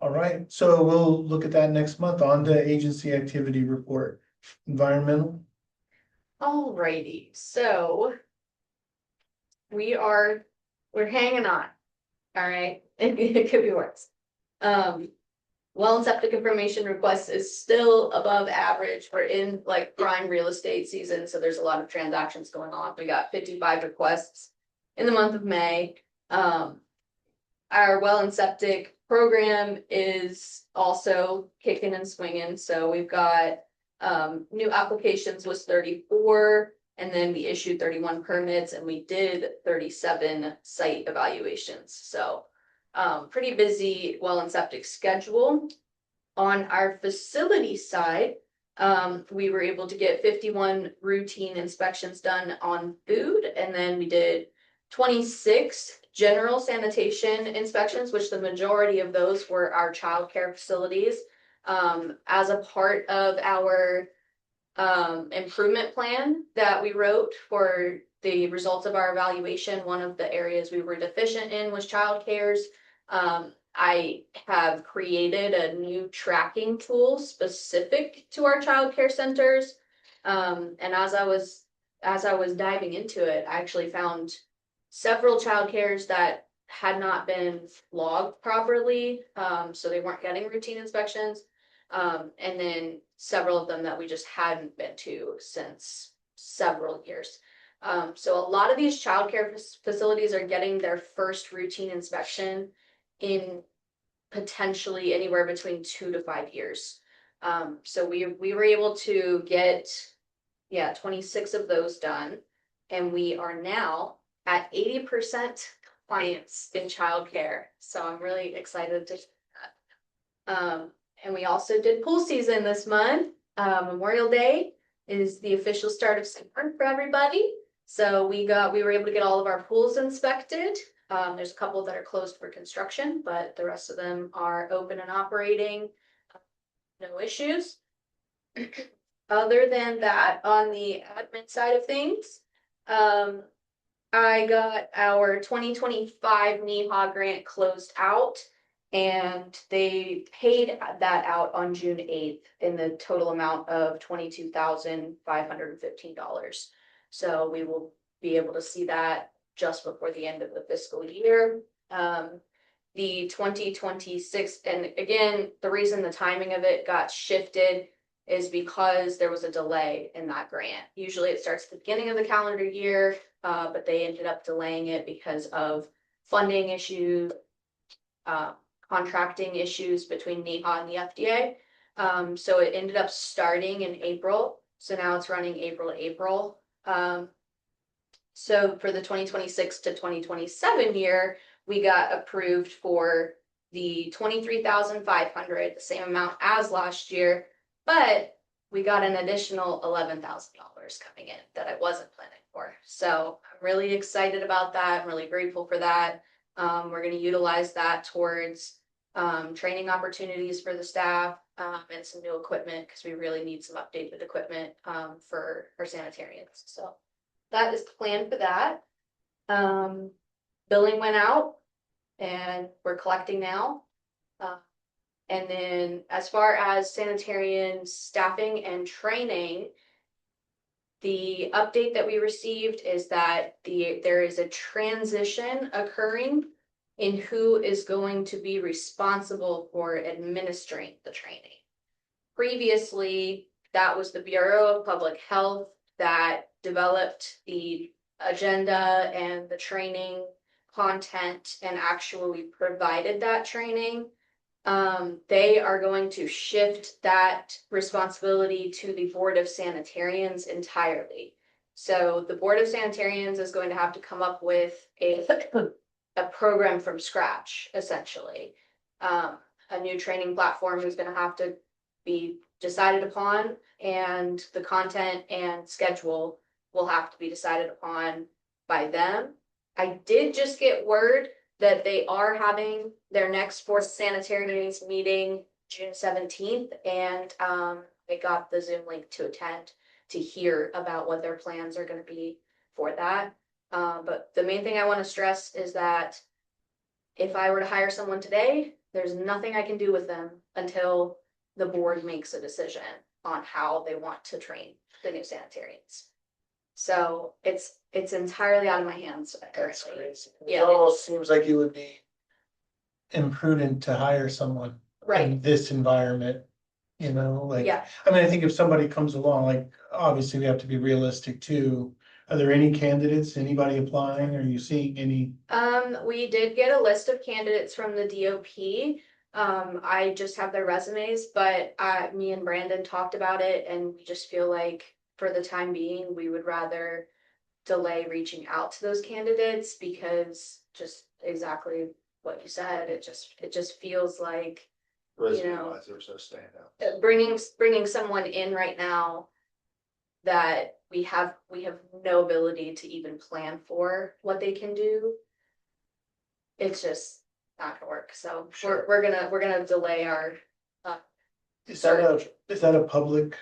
All right, so we'll look at that next month. On to agency activity report, environmental. Alrighty, so we're hanging on. All right, it could be worse. Well and septic information requests is still above average. We're in like prime real estate season, so there's a lot of transactions going on. We got 55 requests in the month of May. Our well and septic program is also kicking and swinging. So we've got new applications was 34, and then we issued 31 permits, and we did 37 site evaluations. So pretty busy well and septic schedule. On our facility side, we were able to get 51 routine inspections done on food, and then we did 26 general sanitation inspections, which the majority of those were our childcare facilities. As a part of our improvement plan that we wrote for the results of our evaluation, one of the areas we were deficient in was childcares. I have created a new tracking tool specific to our childcare centers. And as I was diving into it, I actually found several childcares that had not been logged properly, so they weren't getting routine inspections. And then several of them that we just hadn't been to since several years. So a lot of these childcare facilities are getting their first routine inspection in potentially anywhere between 2 to 5 years. So we were able to get 26 of those done, and we are now at 80% compliance in childcare. So I'm really excited to that. And we also did pool season this month. Memorial Day is the official start of summer for everybody. So we were able to get all of our pools inspected. There's a couple that are closed for construction, but the rest of them are open and operating. No issues. Other than that, on the admin side of things, I got our 2025 NEHA grant closed out, and they paid that out on June 8th in the total amount of $22,515. So we will be able to see that just before the end of the fiscal year. The 2026, and again, the reason the timing of it got shifted is because there was a delay in that grant. Usually it starts at the beginning of the calendar year, but they ended up delaying it because of funding issues, contracting issues between NEHA and the FDA. So it ended up starting in April. So now it's running April to April. So for the 2026 to 2027 year, we got approved for the 23,500, the same amount as last year, but we got an additional $11,000 coming in that I wasn't planning for. So I'm really excited about that. I'm really grateful for that. We're going to utilize that towards training opportunities for the staff and some new equipment because we really need some updated equipment for our sanitarians. So that is the plan for that. Billing went out and we're collecting now. And then as far as sanitarian staffing and training, the update that we received is that there is a transition occurring in who is going to be responsible for administering the training. Previously, that was the Bureau of Public Health that developed the agenda and the training content and actually provided that training. They are going to shift that responsibility to the Board of Sanitarians entirely. So the Board of Sanitarians is going to have to come up with a program from scratch, essentially. A new training platform is going to have to be decided upon, and the content and schedule will have to be decided upon by them. I did just get word that they are having their next fourth sanitarians meeting June 17th, and they got the Zoom link to attend to hear about what their plans are going to be for that. But the main thing I want to stress is that if I were to hire someone today, there's nothing I can do with them until the board makes a decision on how they want to train the new sanitarians. So it's entirely out of my hands That's currently. crazy. Yeah. It almost seems like it would be imprudent to hire someone Right. in this environment, you know, like, Yeah. I mean, I think if somebody comes along, like, obviously we have to be realistic too. Are there any candidates, anybody applying? Are you seeing any? We did get a list of candidates from the DOP. I just have their resumes, but me and Brandon talked about it, and we just feel like for the time being, we would rather delay reaching out to those candidates because just exactly what you said, it just feels like Resume-wise, they're so standout. bringing someone in right now that we have no ability to even plan for what they can do. It's just not gonna work. So Sure. we're gonna delay our Is that a public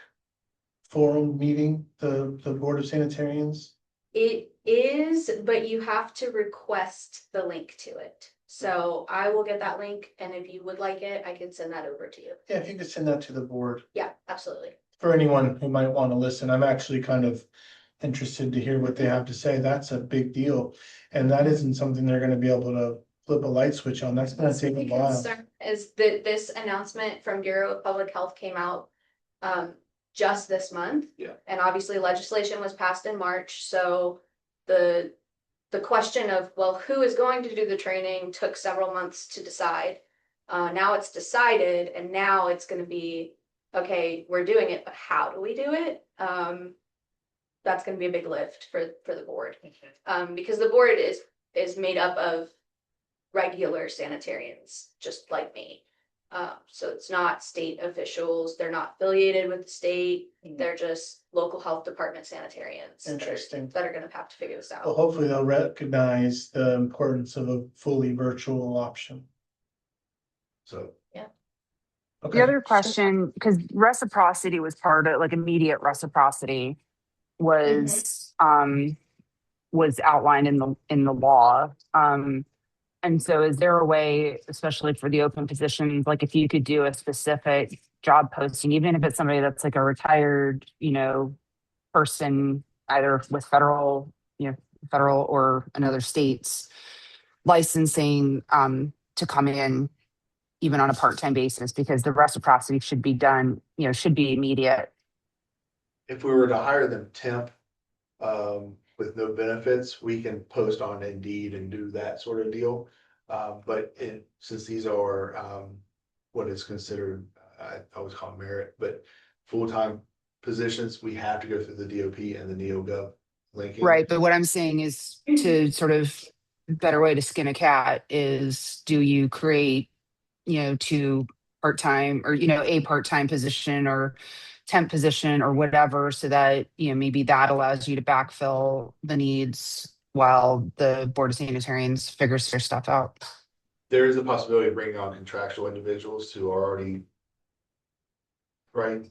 forum meeting, the Board of Sanitarians? It is, but you have to request the link to it. So I will get that link, and if you would like it, I can send that over to you. Yeah, if you could send that to the board. Yeah, absolutely. For anyone who might want to listen, I'm actually kind of interested to hear what they have to say. That's a big deal. And that isn't something they're gonna be able to flip a light switch on. That's gonna take a The while. concern is that this announcement from Bureau of Public Health came out just this month. Yeah. And obviously legislation was passed in March, so the question of, well, who is going to do the training took several months to decide. Now it's decided, and now it's gonna be, okay, we're doing it, but how do we do it? That's gonna be a big lift for the board. Because the board is made up of regular sanitarians, just like me. So it's not state officials, they're not affiliated with the state, they're just local health department sanitarians. Interesting. That are gonna have to figure this Well, out. hopefully they'll recognize the importance of a fully virtual option. So Okay. The other question, because reciprocity was part of, like, immediate reciprocity was outlined in the law. And so is there a way, especially for the open positions, like if you could do a specific job posting, even if it's somebody that's like a retired, person, either with federal or another state's licensing, to come in even on a part-time basis, because the reciprocity should be done, should be immediate. if we were to hire them temp, with no benefits, we can post on Indeed and do that sort of deal. Since these are, what is considered, I always call them merit, but full-time positions, we have to go through the DOP and the NeoGov linking. Right. But what I'm saying is, to sort of better way to skin a cat is, do you create to part-time or, a part-time position or temp position or whatever, so that, maybe that allows you to backfill the needs while the Board of Sanitarians figures their stuff out. There is a possibility of bringing on contractual individuals who are already. Right?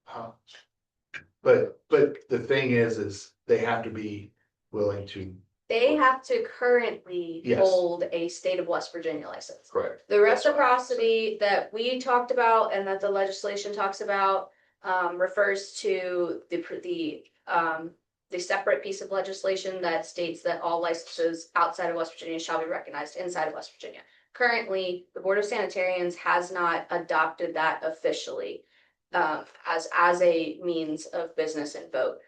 Huh. But the thing is they have to be willing to. They have to currently Yes. hold a state of West Virginia license. Correct. The reciprocity that we talked about and that the legislation talks about refers to the separate piece of legislation that states that all licenses outside of West Virginia shall be recognized inside of West Virginia. Currently, the Board of Sanitarians has not adopted that officially as a means of business and vote.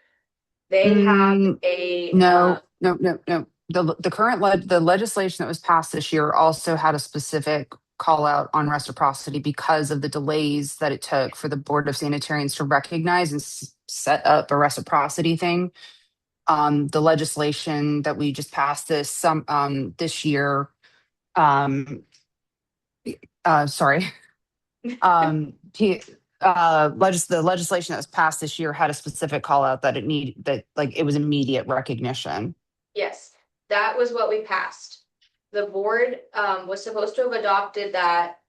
They have a No. The current the legislation that was passed this year also had a specific call out on reciprocity because of the delays that it took for the Board of Sanitarians to recognize and set up a reciprocity thing. The legislation that we just passed this year, sorry, the legislation that was passed this year had a specific call out that it was immediate recognition. Yes, that was what we passed. The board was supposed to have adopted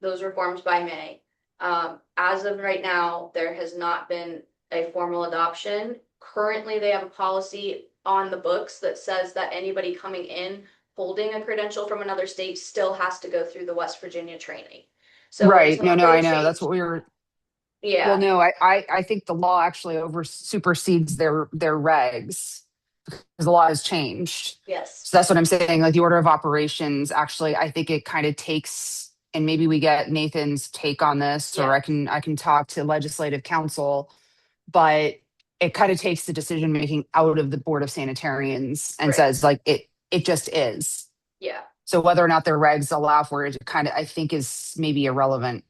those reforms by May. As of right now, there has not been a formal adoption. Currently, they have a policy on the books that says that anybody coming in holding a credential from another state still has to go through the West Virginia training. So Right. until No, I they know. change- That's what we were. Yeah. Well, no, I think the law actually supersedes their regs because the law has changed. Yes. So that's what I'm saying. Like the order of operations, actually, I think it kind of takes, and maybe we get Nathan's take on this, or Yeah. I can talk to legislative counsel, but it kind of takes the decision making out of the Board of Sanitarians and Right. says like it just is. Yeah. So whether or not their regs allow for it, kind of I think is maybe irrelevant.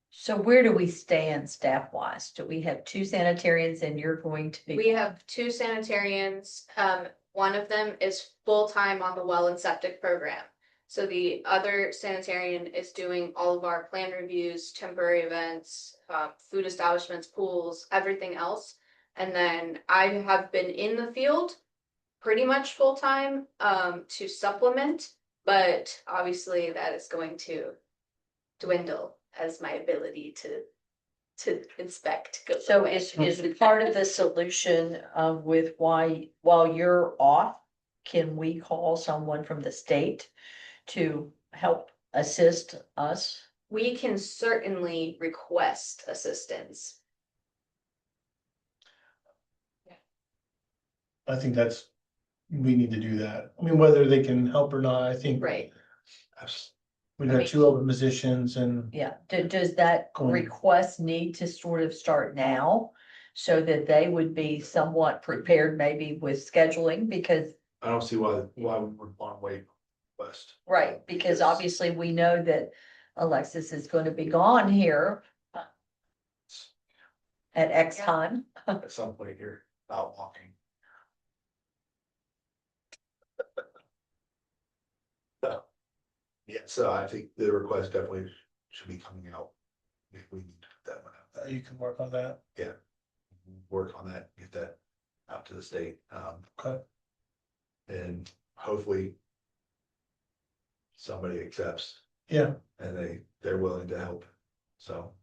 So where do we stand staff wise? Do we have 2 sanitarians and you're going to be? We have 2 sanitarians. One of them is full-time on the well and septic program. So the other sanitarian is doing all of our plan reviews, temporary events, food establishments, pools, everything else. And then I have been in the field pretty much full-time to supplement, but obviously that is going to dwindle as my ability to inspect goes So away. is part of the solution with while you're off, can we call someone from the state to help assist us? We can certainly request assistance. I think we need to do that. I mean, whether they can help or not, I think. Right. We've got 2 open positions and. Yeah, does that request need to sort of start now? So that they would be somewhat prepared maybe with scheduling, because. I don't see why we would want to wait west. Right, because obviously we know that Alexis is going to be gone here. At X time. At some point here, out walking. So, yeah, so I think the request definitely should be coming out. If we need that one out. You can work on that. Yeah. Work on that, get that out to the state. Okay. And hopefully. Somebody accepts Yeah. and they're willing to help. So.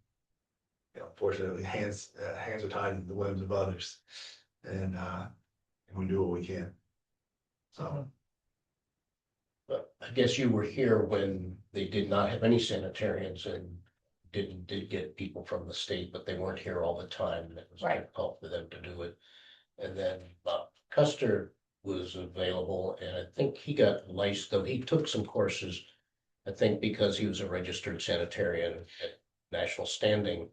Fortunately, hands are tied in the limbs of others. And we do what we can. So. But I guess you were here when they did not have any sanitarians and did get people from the state, but they weren't here all the time. And it was Right. difficult for them to do it. And then Custer was available, and I think he got licensed, though he took some courses. I think because he was a registered sanitarian at national standing,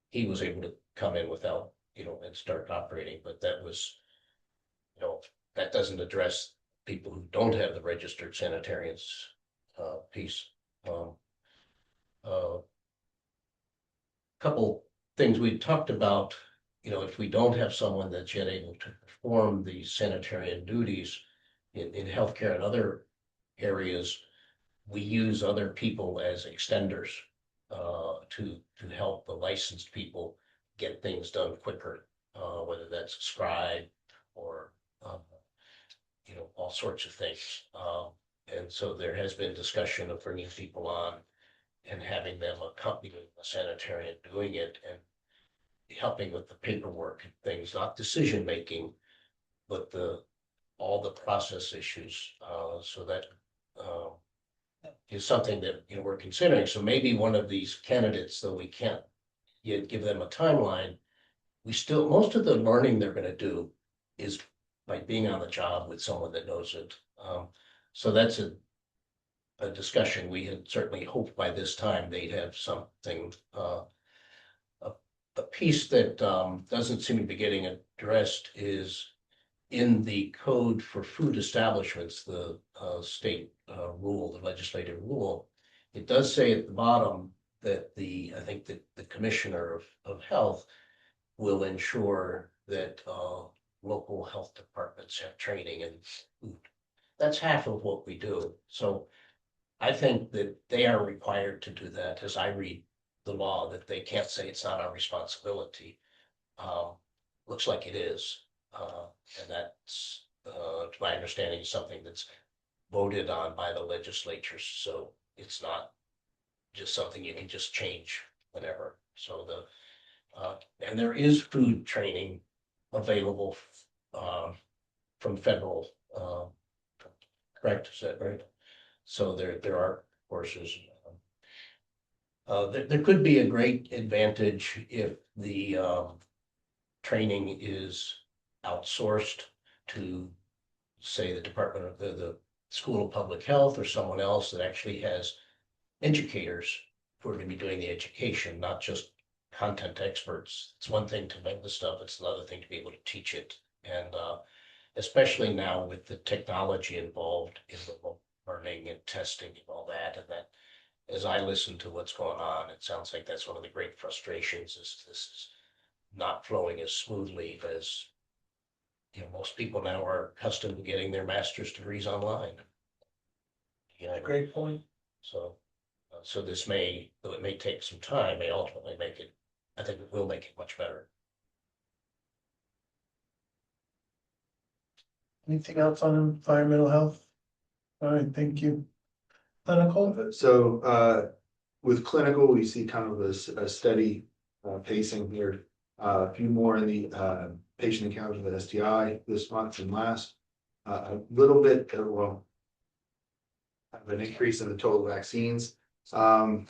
he was able to come in without, and start operating, but that was, that doesn't address people who don't have the registered sanitarians piece. Couple things we talked about, if we don't have someone that's yet able to perform the sanitarian duties in healthcare and other areas, we use other people as extenders to help the licensed people get things done quicker, whether that's a scribe or all sorts of things. And so there has been discussion of bringing people on and having them accompany a sanitarian doing it and helping with the paperwork and things, not decision making, but all the process issues. So that is something that we're considering. So maybe one of these candidates, though we can't yet give them a timeline, most of the learning they're going to do is by being on the job with someone that knows it. So that's a discussion. We had certainly hoped by this time they'd have something, a piece that doesn't seem to be getting addressed is in the code for food establishments, the state rule, the legislative rule. It does say at the bottom that I think that the commissioner of health will ensure that local health departments have training in food. That's half of what we do. So I think that they are required to do that, as I read the law, that they can't say it's not our responsibility. Looks like it is. And that's, to my understanding, something that's voted on by the legislatures. So it's not just something you can just change whenever. So and there is food training available from federal, correct? Is that right? So there are courses. There could be a great advantage if the training is outsourced to, say, the Department of the School of Public Health or someone else that actually has educators who are going to be doing the education, not just content experts. It's one thing to make the stuff, it's another thing to be able to teach it. And especially now with the technology involved in the learning and testing and all that, and that as I listen to what's going on, it sounds like that's one of the great frustrations is this is not flowing as smoothly as most people now are accustomed to getting their master's degrees online. Great point. So this may, though it may take some time, may ultimately make it, I think it will make it much better. Anything else on environmental health? All right, thank you. Clinical? So with clinical, we see kind of a steady pacing here. A few more in the patient encounters with STI this month and last. A little bit, well, of an increase in the total vaccines. Some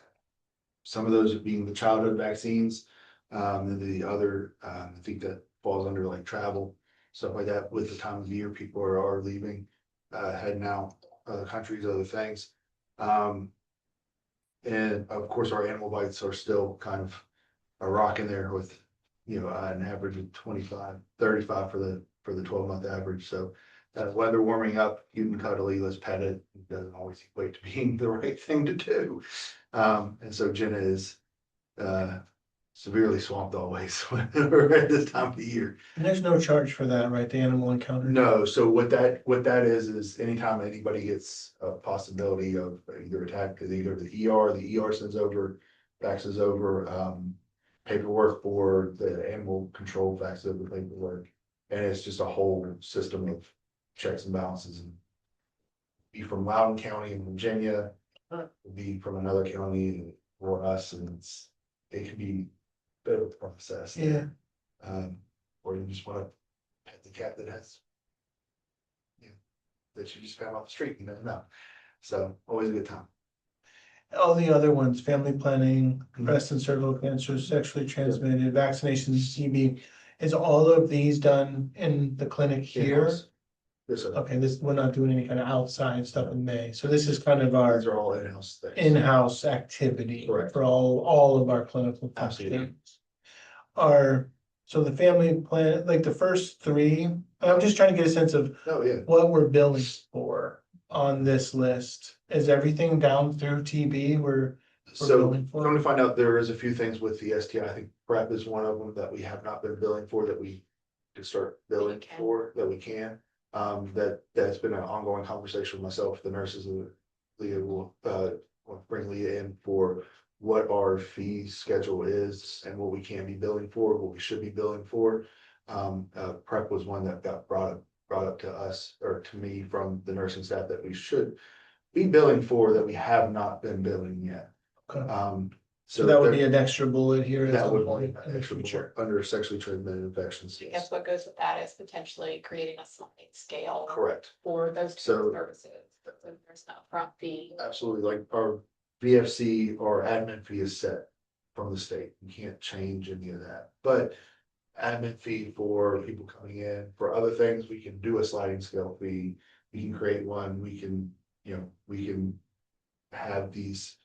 of those being the childhood vaccines. And the other, I think that falls under like travel, stuff like that. With the time of year, people are leaving, heading out other countries, other things. And of course, our animal bites are still kind of a rock in there with, an average of 25, 35 for the 12-month average. So weather warming up, cute and cuddly, let's pet it. It doesn't always equate to being the right thing to do. And so Jenna is severely swamped always whenever at this time of the year. And there's no charge for that, right? The animal encounter? No, so what that is anytime anybody gets a possibility of either attack, because they go to the ER sends over, faxes over paperwork for the animal control, faxes over paperwork. And it's just a whole system of checks and balances, and be from Loudoun County in Virginia, be from another county or us, and it can be a bit of a process. Yeah. Or you just want to pet the cat that has, that you just found off the street, you never know. So always a good time. All the other ones, family planning, breast and cervical cancer, sexually transmitted, vaccinations, TB, is all of these done in the clinic here? In-house. Yes, sir. Okay, we're not doing any kind of outside stuff in May, so this is kind of our These are all in-house things. in-house activity Correct. for all of our clinical Absolutely. functions. So the family plan, like the first three, I'm just trying to get a sense of Oh, yeah. what we're billing for on this list. Is everything down through TB we're So billing for? come to find out, there is a few things with the STI. I think PrEP is one of them that we have not been billing for, that we could start billing for, that we can. That's been an ongoing conversation with myself, the nurses, will bring Leah in for what our fee schedule is and what we can be billing for, what we should be billing for. Prep was one that got brought up to us or to me from the nursing staff that we should be billing for that we have not been billing yet. Okay. So So that would there- be an extra bullet here. at that some would point be in the extra future. under sexually transmitted infections. I guess what goes with that is potentially creating a sliding scale Correct. for those two So- services. So there's no upfront fee. Absolutely, like our VFC or admin fee is set from the state. You can't change any of that, but admin fee for people coming in, for other things, we can do a sliding scale fee. We can create one, we can, we can have these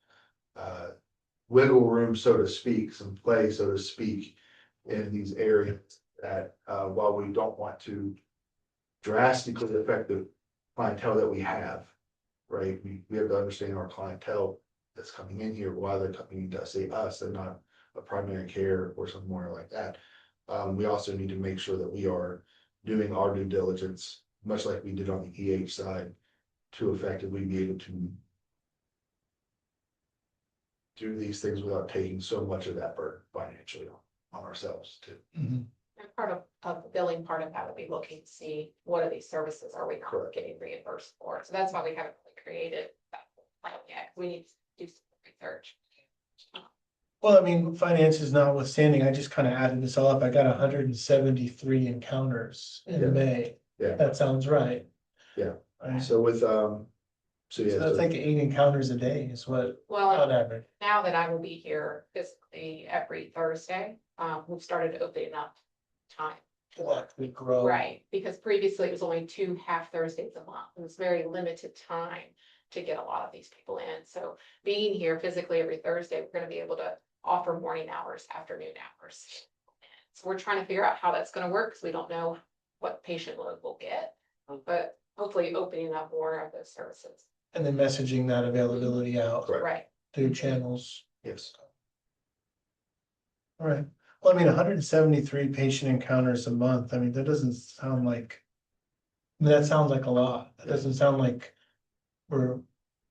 wiggle room, so to speak, some play, so to speak, in these areas that while we don't want to drastically affect the clientele that we have, right? We have to understand our clientele that's coming in here, why they're coming to say us and not a primary care or somewhere like that. We also need to make sure that we are doing our due diligence, much like we did on the EH side, to effectively be able to do these things without taking so much of that burden financially on ourselves too. Mhm. And part of the billing part of that would be looking to see what are these services are we not Correct. getting reimbursed for? So that's why we haven't really created that plan yet. We need to do some research. Well, I mean, finances notwithstanding, I just kind of added this all up. I got 173 encounters Yeah. in May. Yeah. That sounds right. Yeah. Right. So with, so yeah. So that's like 8 encounters a day is what, Well, on average. now that I will be here physically every Thursday, we've started opening up time. That could grow. Right, because previously it was only 2 half Thursdays a month. It was very limited time to get a lot of these people in. So being here physically every Thursday, we're gonna be able to offer morning hours, afternoon hours. So we're trying to figure out how that's gonna work, because we don't know what patient load we'll get. But hopefully opening up more of those services. And then messaging that availability out Correct. Right, through channels. Yes. All right. Well, I mean, 173 patient encounters a month. I mean, that doesn't sound like. I mean, that sounds like a lot. That doesn't sound like we're,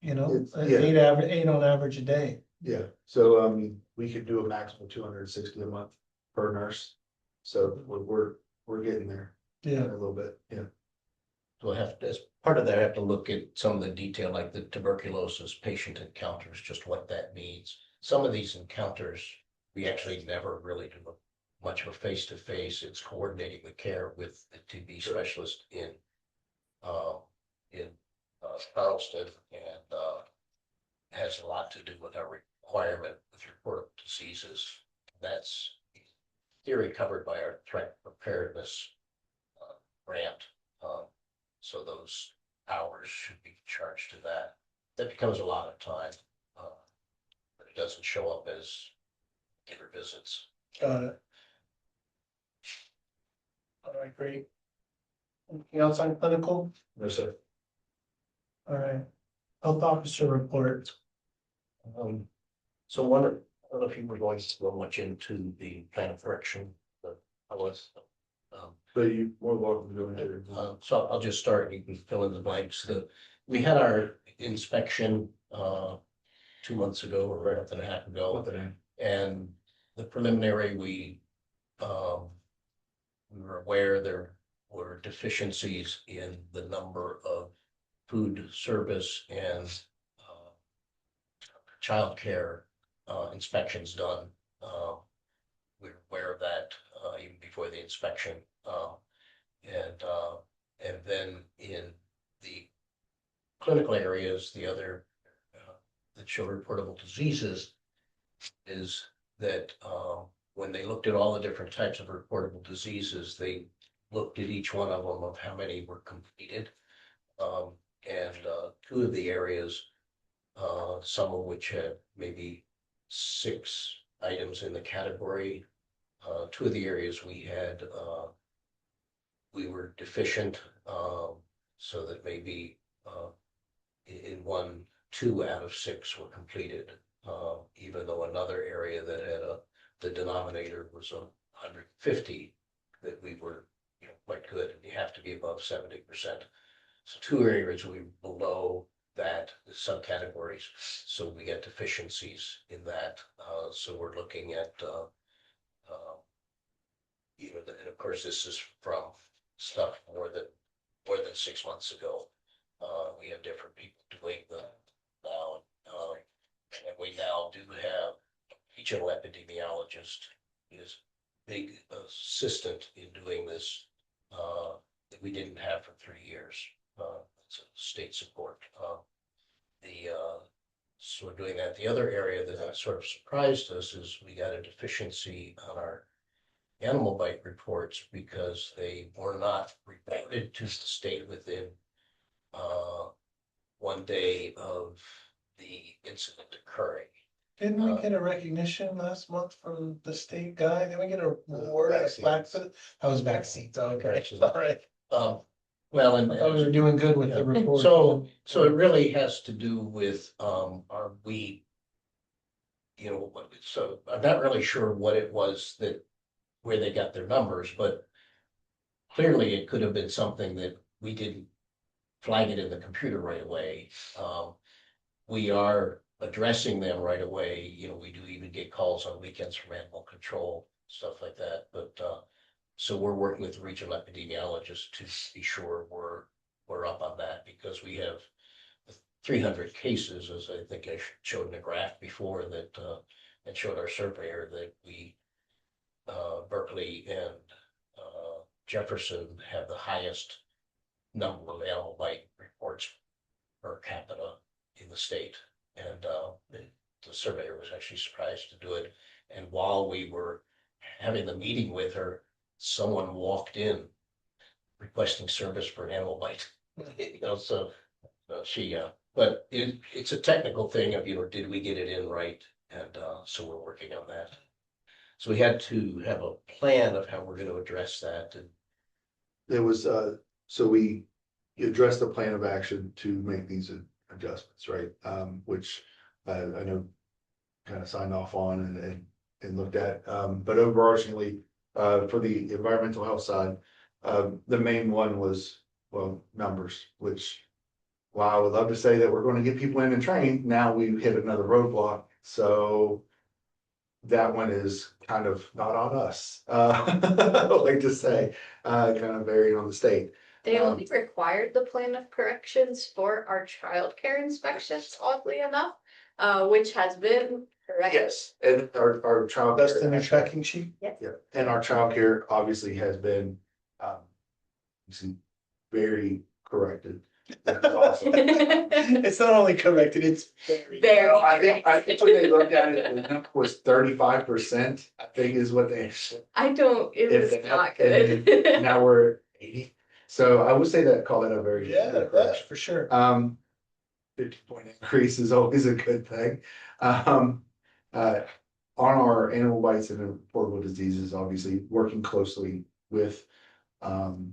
It's- yeah. 8 on average a day. Yeah, so we could do a maximum of 260 a month per nurse. So we're getting there a Yeah. little bit, yeah. We'll have to, as part of that, I have to look at some of the detail, like the tuberculosis patient encounters, just what that means. Some of these encounters, we actually never really do much of a face-to-face. It's coordinating the care with the TB specialist in Charleston, and has a lot to do with our requirement with reportable diseases. That's in theory covered by our threat preparedness grant. So those hours should be charged to that. That becomes a lot of time, but it doesn't show up as regular visits. Got it. All right, great. Anything else on clinical? No, sir. All right. Health officer report. So one, I don't know if you were going to go much into the plan of correction, but I was. But you more welcome to go into it. So I'll just start, you can fill in the blanks. We had our inspection 2 months ago, or right up and a half ago, and the preliminary, we were aware there were deficiencies in the number of food service and childcare inspections done. We were aware of that even before the inspection. And then in the clinical areas, the other that show reportable diseases is that when they looked at all the different types of reportable diseases, they looked at each one of them of how many were completed. And 2 of the areas, some of which had maybe 6 items in the category. 2 of the areas we had, we were deficient, so that maybe in 1, 2 out of 6 were completed. Even though another area that had the denominator was 150, that we were quite good, and you have to be above 70%. So 2 areas we were below, that subcategories. So we get deficiencies in that. So we're looking at, and of course, this is from stuff more than 6 months ago. We have different people doing the now, and we now do have regional epidemiologist is big assistant in doing this that we didn't have for 3 years. It's a state support. So we're doing that. The other area that sort of surprised us is we got a deficiency on our animal bite reports because they were not reported to the state within 1 day of the incident occurring. Didn't we get a recognition last month from the state guy? Didn't we get a award, a plaque for that? That was vaccines, okay, all right. Well, I thought we were doing good with the report. So it really has to do with, are we, so I'm not really sure what it was where they got their numbers, but clearly it could have been something that we didn't flag it in the computer right away. We are addressing them right away. We do even get calls on weekends from animal control, stuff like that. But so we're working with the regional epidemiologist to be sure we're up on that because we have 300 cases, as I think I showed in a graph before that and showed our surveyor that we Berkeley and Jefferson have the highest number of animal bite reports per capita in the state. And the surveyor was actually surprised to do it. And while we were having the meeting with her, someone walked in requesting service for an animal bite. So she, but it's a technical thing of, did we get it in right? And so we're working on that. So we had to have a plan of how we're going to address that. And There was, so we addressed the plan of action to make these adjustments, right? Which I know kind of signed off on and looked at. But overarchingly, for the environmental health side, the main one was, well, numbers, which while I would love to say that we're going to get people in and train, now we've hit another roadblock. So that one is kind of not on us. I like to say, kind of varying on the state. They only required the plan of corrections for our childcare inspections, oddly enough, which has been corrected. Yes, and our child. That's the new tracking sheet? Yes. Yeah, and our childcare obviously has been, you see, very corrected. That's awesome. It's not only corrected, it's very. Very. I think when they looked at it, the number was 35%, I think is what they said. It was If not that- good. Now we're 80. So I would say that, call that a very. Yeah, good that's for sure. 50-point increase is always a good thing. On our animal bites and reportable diseases, obviously working closely with the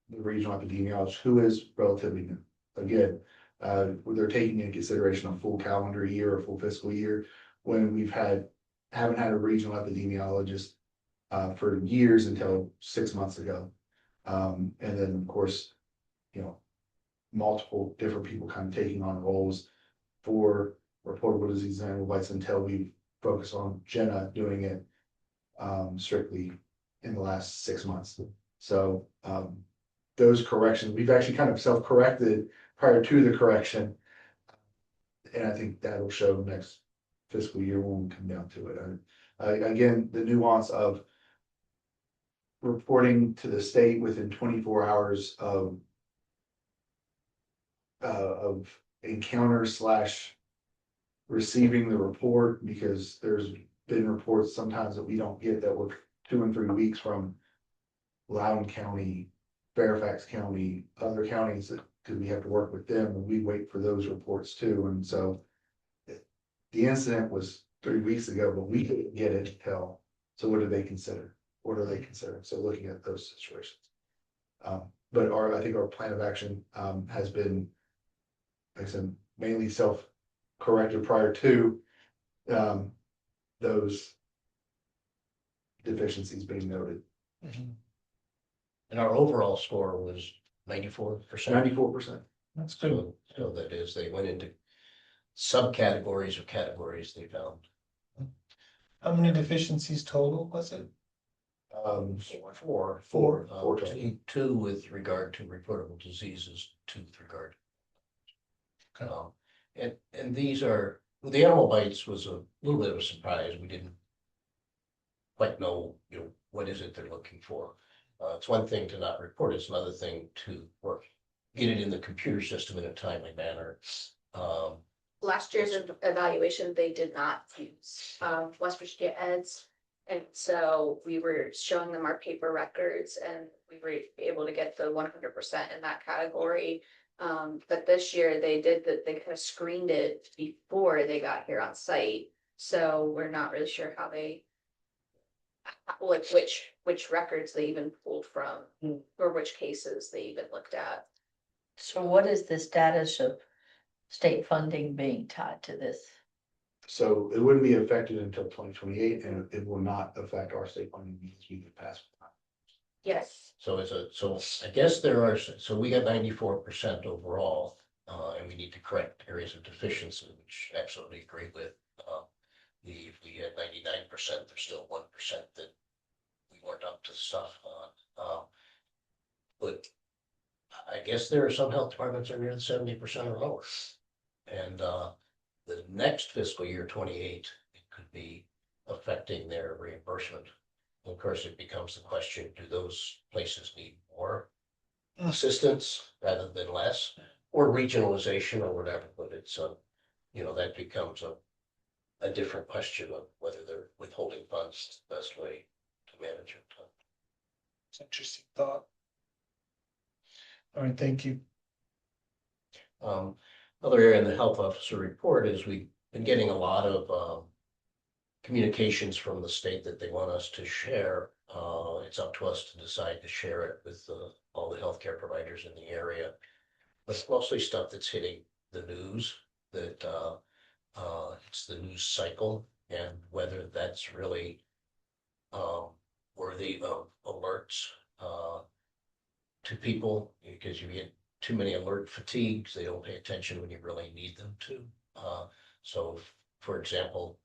regional epidemiologist, who is relatively new. Again, they're taking into consideration a full calendar year or full fiscal year when haven't had a regional epidemiologist for years until 6 months ago. And then of course, multiple different people kind of taking on roles for reportable disease and animal bites until we focus on Jenna doing it strictly in the last 6 months. So those corrections, we've actually kind of self-corrected prior to the correction. And I think that'll show next fiscal year when we come down to it. Again, the nuance of reporting to the state within 24 hours of encounter / receiving the report, because there's been reports sometimes that we don't get that were 2 and 3 weeks from Loudoun County, Fairfax County, other counties that, because we have to work with them and we wait for those reports too. And so the incident was 3 weeks ago, but we didn't get it until, so what do they consider? What are they considering? So looking at those situations. But I think our plan of action has been, like I said, mainly self-corrected prior to those deficiencies being noted. our overall score was 94%. 94%. That's good. So that is, they went into subcategories of categories they found. How many deficiencies total was it? Four, two with regard to reportable diseases, two with regard. And these are, the animal bites was a little bit of a surprise. We didn't quite know, what is it they're looking for. It's one thing to not report, it's another thing to get it in the computer system in a timely manner. Last year's evaluation, they did not use West Virginia eds. And so we were showing them our paper records and we were able to get the 100% in that category. But this year they did that, they kind of screened it before they got here on site. So we're not really sure how they, like which records they even pulled from or which cases they even looked at. So what is the status of state funding being tied to this? So it wouldn't be affected until 2028, and it will not affect our state funding because we can pass. Yes. So I guess so we got 94% overall, and we need to correct areas of deficiency, which I absolutely agree with. If we had 99%, there's still 1% that we weren't up to stuff on. But I guess there are some health departments that are near the 70% or lower. And the next fiscal year, 28, it could be affecting their reimbursement. And of course, it becomes the question, do those places need more assistance rather than less, or regionalization or whatever? But it's, that becomes a different question of whether they're withholding funds is the best way to manage it. It's an interesting thought. All right, thank you. Other area in the health officer report is we've been getting a lot of communications from the state that they want us to share. It's up to us to decide to share it with all the healthcare providers in the area. But it's mostly stuff that's hitting the news, that it's the news cycle, and whether that's really worthy of alerts to people, because you get too many alert fatigues, they don't pay attention when you really need them to. So, for example,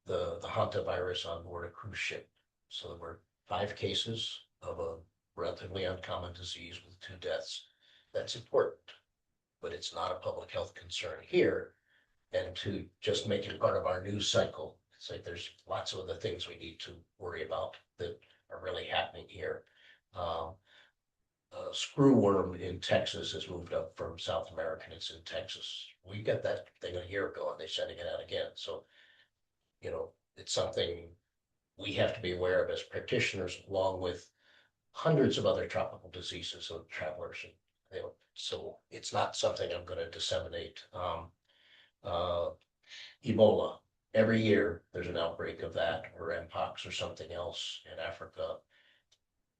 the hantavirus on board a cruise ship. So there were 5 cases of a relatively uncommon disease with 2 deaths. That's important, but it's not a public health concern here. And to just make it part of our news cycle, it's like there's lots of other things we need to worry about that are really happening here. Screwworm in Texas has moved up from South America, and it's in Texas. We got that thing a year ago and they're sending it out again. So, it's something we have to be aware of as practitioners, along with hundreds of other tropical diseases of travelers. So it's not something I'm going to disseminate. Ebola, every year there's an outbreak of that, or Mpox or something else in Africa.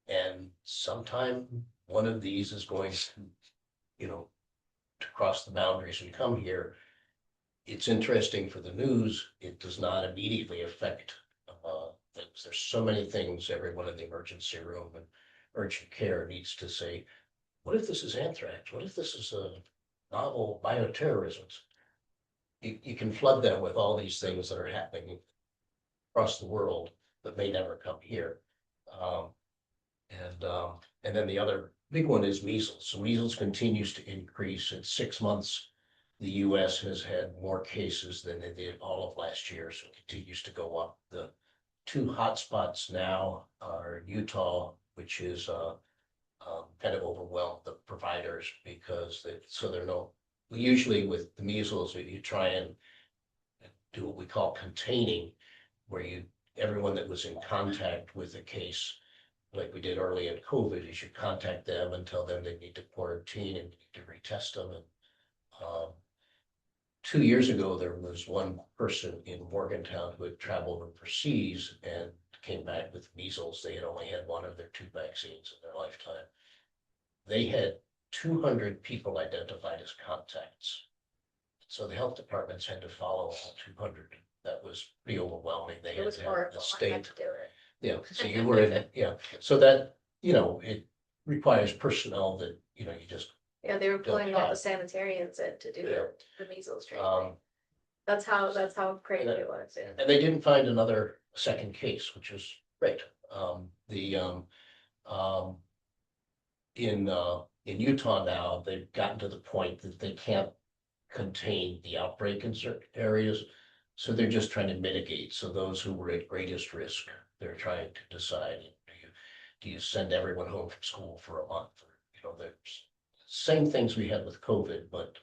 And sometime one of these is going to cross the boundaries and come here. It's interesting for the news. It does not immediately affect things. There's so many things everyone in the emergency room and urgent care needs to say, what if this is anthrax? What if this is a novel bioterrorism? You can flood them with all these things that are happening across the world that may never come here. And then the other big one is measles. So measles continues to increase. In 6 months, the US has had more cases than they did all of last year. So it continues to go up. The 2 hotspots now are Utah, which is kind of overwhelmed the providers because usually with the measles, you try and do what we call containing, where everyone that was in contact with a case, like we did early in COVID, you should contact them and tell them they need to quarantine and need to retest them. And 2 years ago, there was one person in Morgantown who had traveled overseas and came back with measles. They had only had one of their 2 vaccines in their lifetime. They had 200 people identified as contacts. So the health departments had to follow all 200. That was pretty overwhelming. They had to have the state. To do it. Yeah, so you were in, yeah, so that, it requires personnel that, you just Yeah, they were pulling all the sanitarians in to do Yeah. the measles training. Um, That's how crazy it was, yeah. and they didn't find another second case, which is great. In Utah now, they've gotten to the point that they can't contain the outbreak in certain areas. So they're just trying to mitigate. So those who were at greatest risk, they're trying to decide, do you send everyone home from school for a month? Or, there's same things we had with COVID, but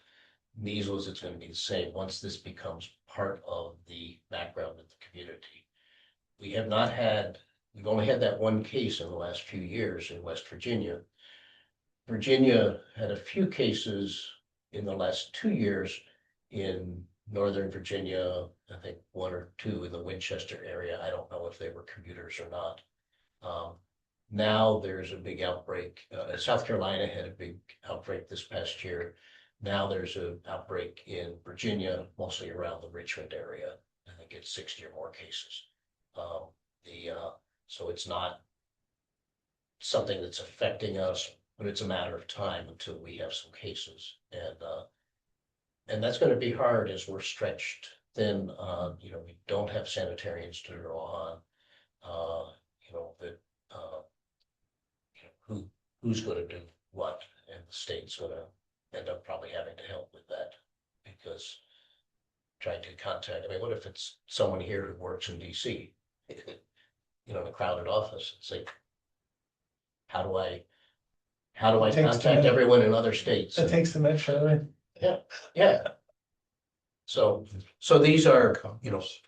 measles, it's going to be the same once this becomes part of the background of the community. We've only had that one case in the last few years in West Virginia. Virginia had a few cases in the last 2 years in Northern Virginia, I think 1 or 2 in the Winchester area. I don't know if they were commuters or not. Now there's a big outbreak. South Carolina had a big outbreak this past year. Now there's an outbreak in Virginia, mostly around the Richmond area. I think it's 60 or more cases. So it's not something that's affecting us, but it's a matter of time until we have some cases. And that's going to be hard as we're stretched thin. We don't have sanitarians to draw on. Who's going to do what, and the state's going to end up probably having to help with that because trying to contact. I mean, what if it's someone here who works in DC, in a crowded office? It's like, how do I It takes contact time. everyone in other states? It takes them extra. Yeah. So these are,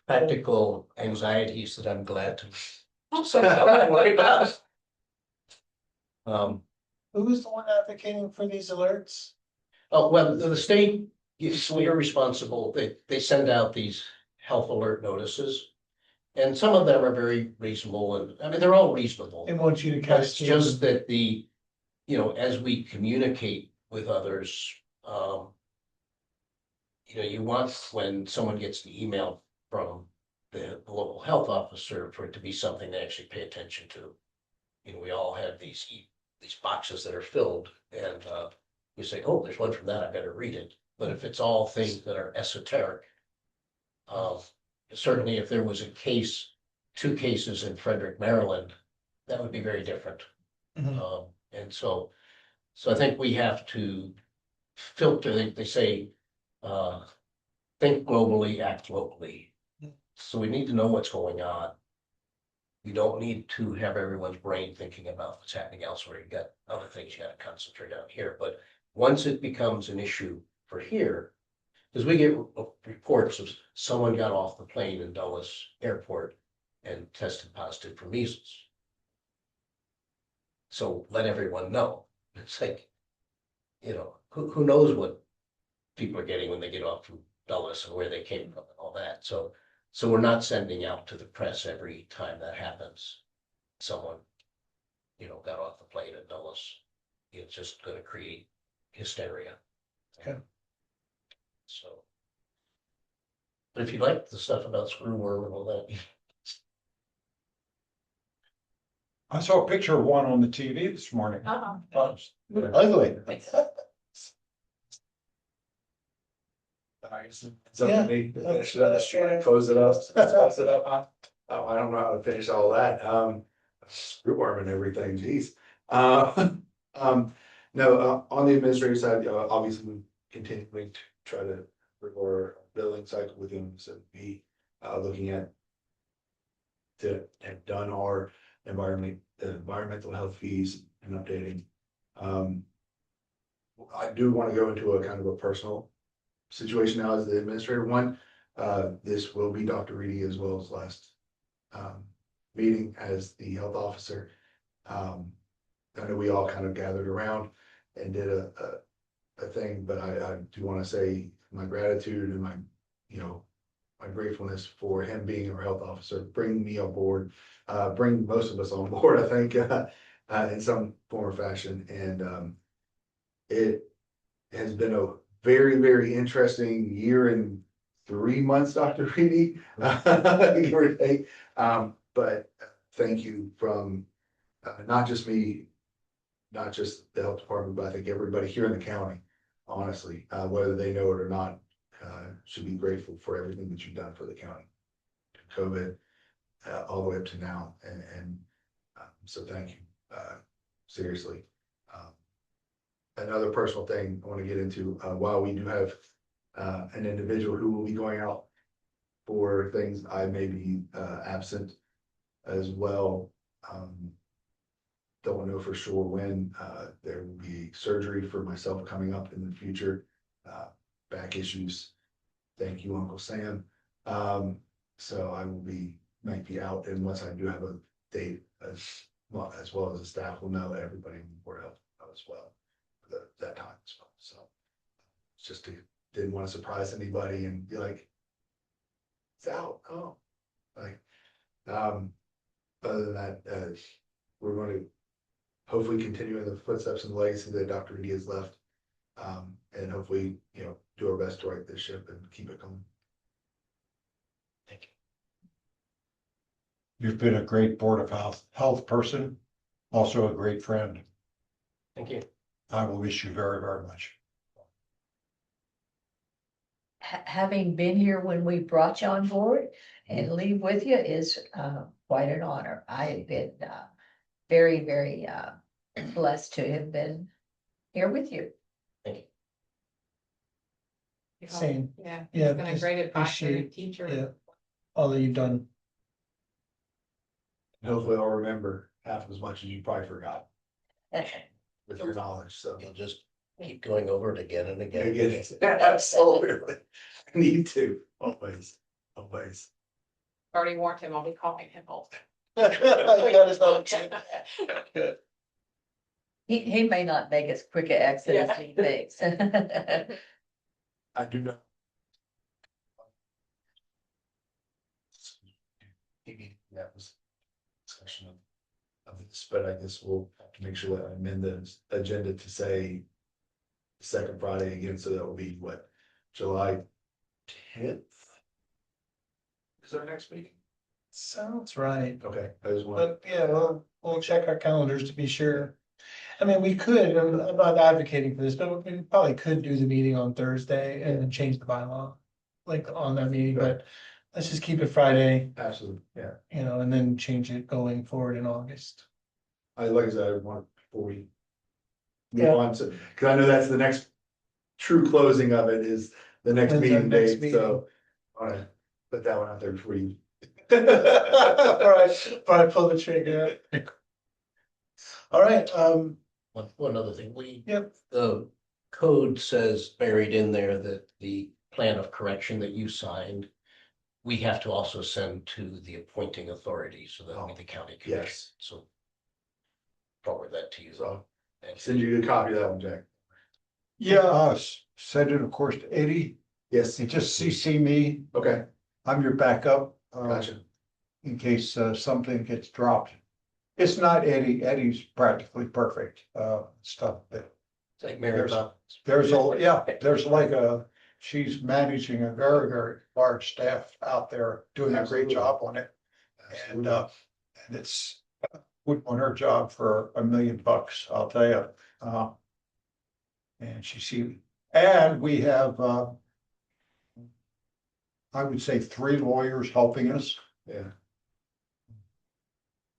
practical anxieties that I'm glad to. Worry about. Who's the one advocating for these alerts? Oh, well, the state, we are responsible. They send out these health alert notices. And some of them are very reasonable, and I mean, they're all reasonable. They want you to But it's cascade. just that as we communicate with others, you want when someone gets the email from the local health officer for it to be something they actually pay attention to. We all have these boxes that are filled, and you say, "Oh, there's one from that. I better read it." But if it's all things that are esoteric, certainly if there was 2 cases in Frederick, Maryland, that would be very different. Mhm. And so I think we have to filter. They say, think globally, act locally. So we need to know what's going on. We don't need to have everyone's brain thinking about what's happening elsewhere. You got other things you got to concentrate on here. But once it becomes an issue for here, because we get reports of someone got off the plane in Dulles Airport and tested positive for measles. So let everyone know. It's like, who knows what people are getting when they get off from Dulles and where they came from and all that. So we're not sending out to the press every time that happens. Someone, got off the plane in Dulles. It's just going to create hysteria. Okay. So, but if you like the stuff about screwworm and all that, I saw a picture of one on the TV this morning. Ugly. Nice. Yeah. Close it up. Close it up. Oh, I don't know how to finish all that. Screwworm and everything, geez. No, on the administrative side, obviously we continuing to try to restore billing cycle with them, so be looking at to have done our environmental health fees and updating. I do want to go into a kind of a personal situation now as the administrator. One, this will be Dr. Reedy as well as last meeting as the health officer. I know we all kind of gathered around and did a thing, but I do want to say my gratitude and my gratefulness for him being our health officer, bringing me on board, bring most of us on board, I think, in some form or fashion. And it has been a very, very interesting year and 3 months, Dr. Reedy, give or take. But thank you from not just me not just the health department, but I think everybody here in the county, honestly, whether they know it or not, should be grateful for everything that you've done for the county. COVID, all the way up to now, and so thank you, seriously. Another personal thing I want to get into, while we do have an individual who will be going out for things, I may be absent as well. Don't know for sure when. There will be surgery for myself coming up in the future. Back issues. Thank you, Uncle Sam. So I might be out unless I do have a date as well as the staff will know, everybody in the board health will know as well for that time as well. So didn't want to surprise anybody and be like, it's out. Oh, like, other than that, we're going to hopefully continue in the footsteps and the legacy that Dr. Reedy has left. And hopefully, do our best to right this ship and keep it going. Thank you. You've been a great Board of Health person, also a great friend. Thank you. I will miss you very, very much. Having been here when we brought you on board and leave with you is quite an honor. I have been very, very blessed to have been here with you. Thank you. Same. Yeah, Yeah, he's been a just great advisor, appreciate- teacher. Yeah, all that you've done. Hopefully I'll remember half as much as you probably forgot with your knowledge, so. You'll just keep going over it again and again. Again, absolutely. Need to, always. Already warned him, I'll be calling him all. He may not make as quick an exit as he thinks. I do know. That was discussion of this, but I guess we'll have to make sure that I amend the agenda to say second Friday again, so that will be what, July 10th? Is our next meeting? Sounds right. Okay, I just want, But yeah, we'll check our calendars to be sure. I mean, we could, I'm not advocating for this, but we probably could do the meeting on Thursday and then change the bylaw. Like on that meeting, but let's just keep it Friday, absolutely, yeah. and then change it going forward in August. Like I said, I want before we move Yeah. on to, because I know that's the next true closing of it is the next When's our meeting next date, meeting? so. All right, put that one out there before you. All right, but I pull the trigger. All right, One other thing, Yep. the code says buried in there that the plan of correction that you signed, we have to also send to the appointing authority, so that would be the county commission. Yes. So forward that to you. So send you a copy of that one, Jack. Yeah, send it, of course, to Eddie. Yes, And just CC me. okay, I'm your backup. gotcha. In case something gets dropped. It's not Eddie. Eddie's practically perfect stuff, but It's like Mary Poppins. there's like she's managing a very, very large staff out there doing a great Absolutely. job on it. And Absolutely. and it's wouldn't want her job for $1 million, I'll tell you. And we have I would say 3 lawyers helping us. Yeah.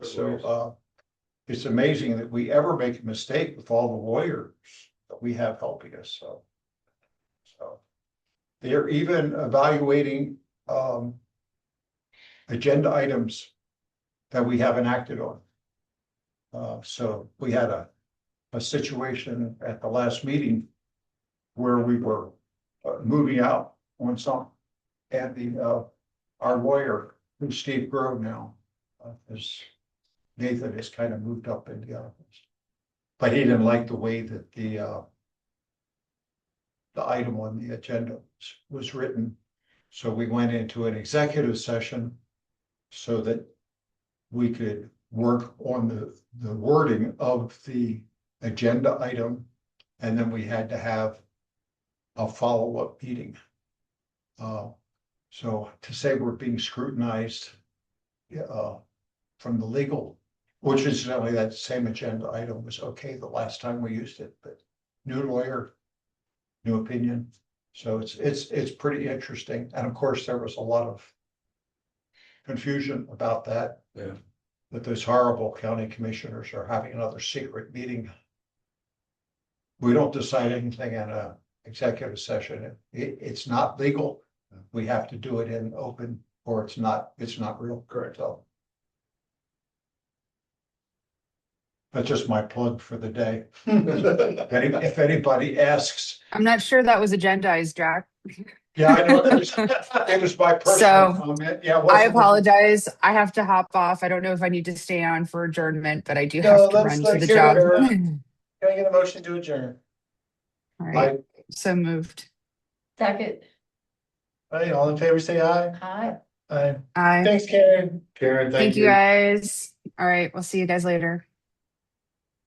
So it's amazing that we ever make a mistake with all the lawyers that we have helping us, so. They're even evaluating agenda items that we haven't acted on. So we had a situation at the last meeting where we were moving out on some, and our lawyer, who's Steve Grove now, is Nathan has kind of moved up in the office. But he didn't like the way that the item on the agenda was written. So we went into an executive session so that we could work on the wording of the agenda item. And then we had to have a follow-up meeting. So to say we're being scrutinized from the legal Which incidentally, that same agenda item was okay the last time we used it, but new lawyer, new opinion. So it's pretty interesting. And of course, there was a lot of confusion about that. Yeah. That those horrible county commissioners are having another secret meeting. We don't decide anything in a executive session. It's not legal. We have to do it in open or it's not real. Correct. So that's just my plug for the day. If anybody asks. I'm not sure that was agendized, Jack. Yeah, I know. It was my personal So, comment. Yeah. I apologize. I have to hop off. I don't know if I need to stay on for adjournment, but I do No, have to let's run to the hear job. it. All Can I get a motion to adjourn? right. So moved. Second, All right, all in favor, say aye. hi. Aye. Aye. Thanks, Karen. Karen, Thank you guys. All right. We'll see you guys later.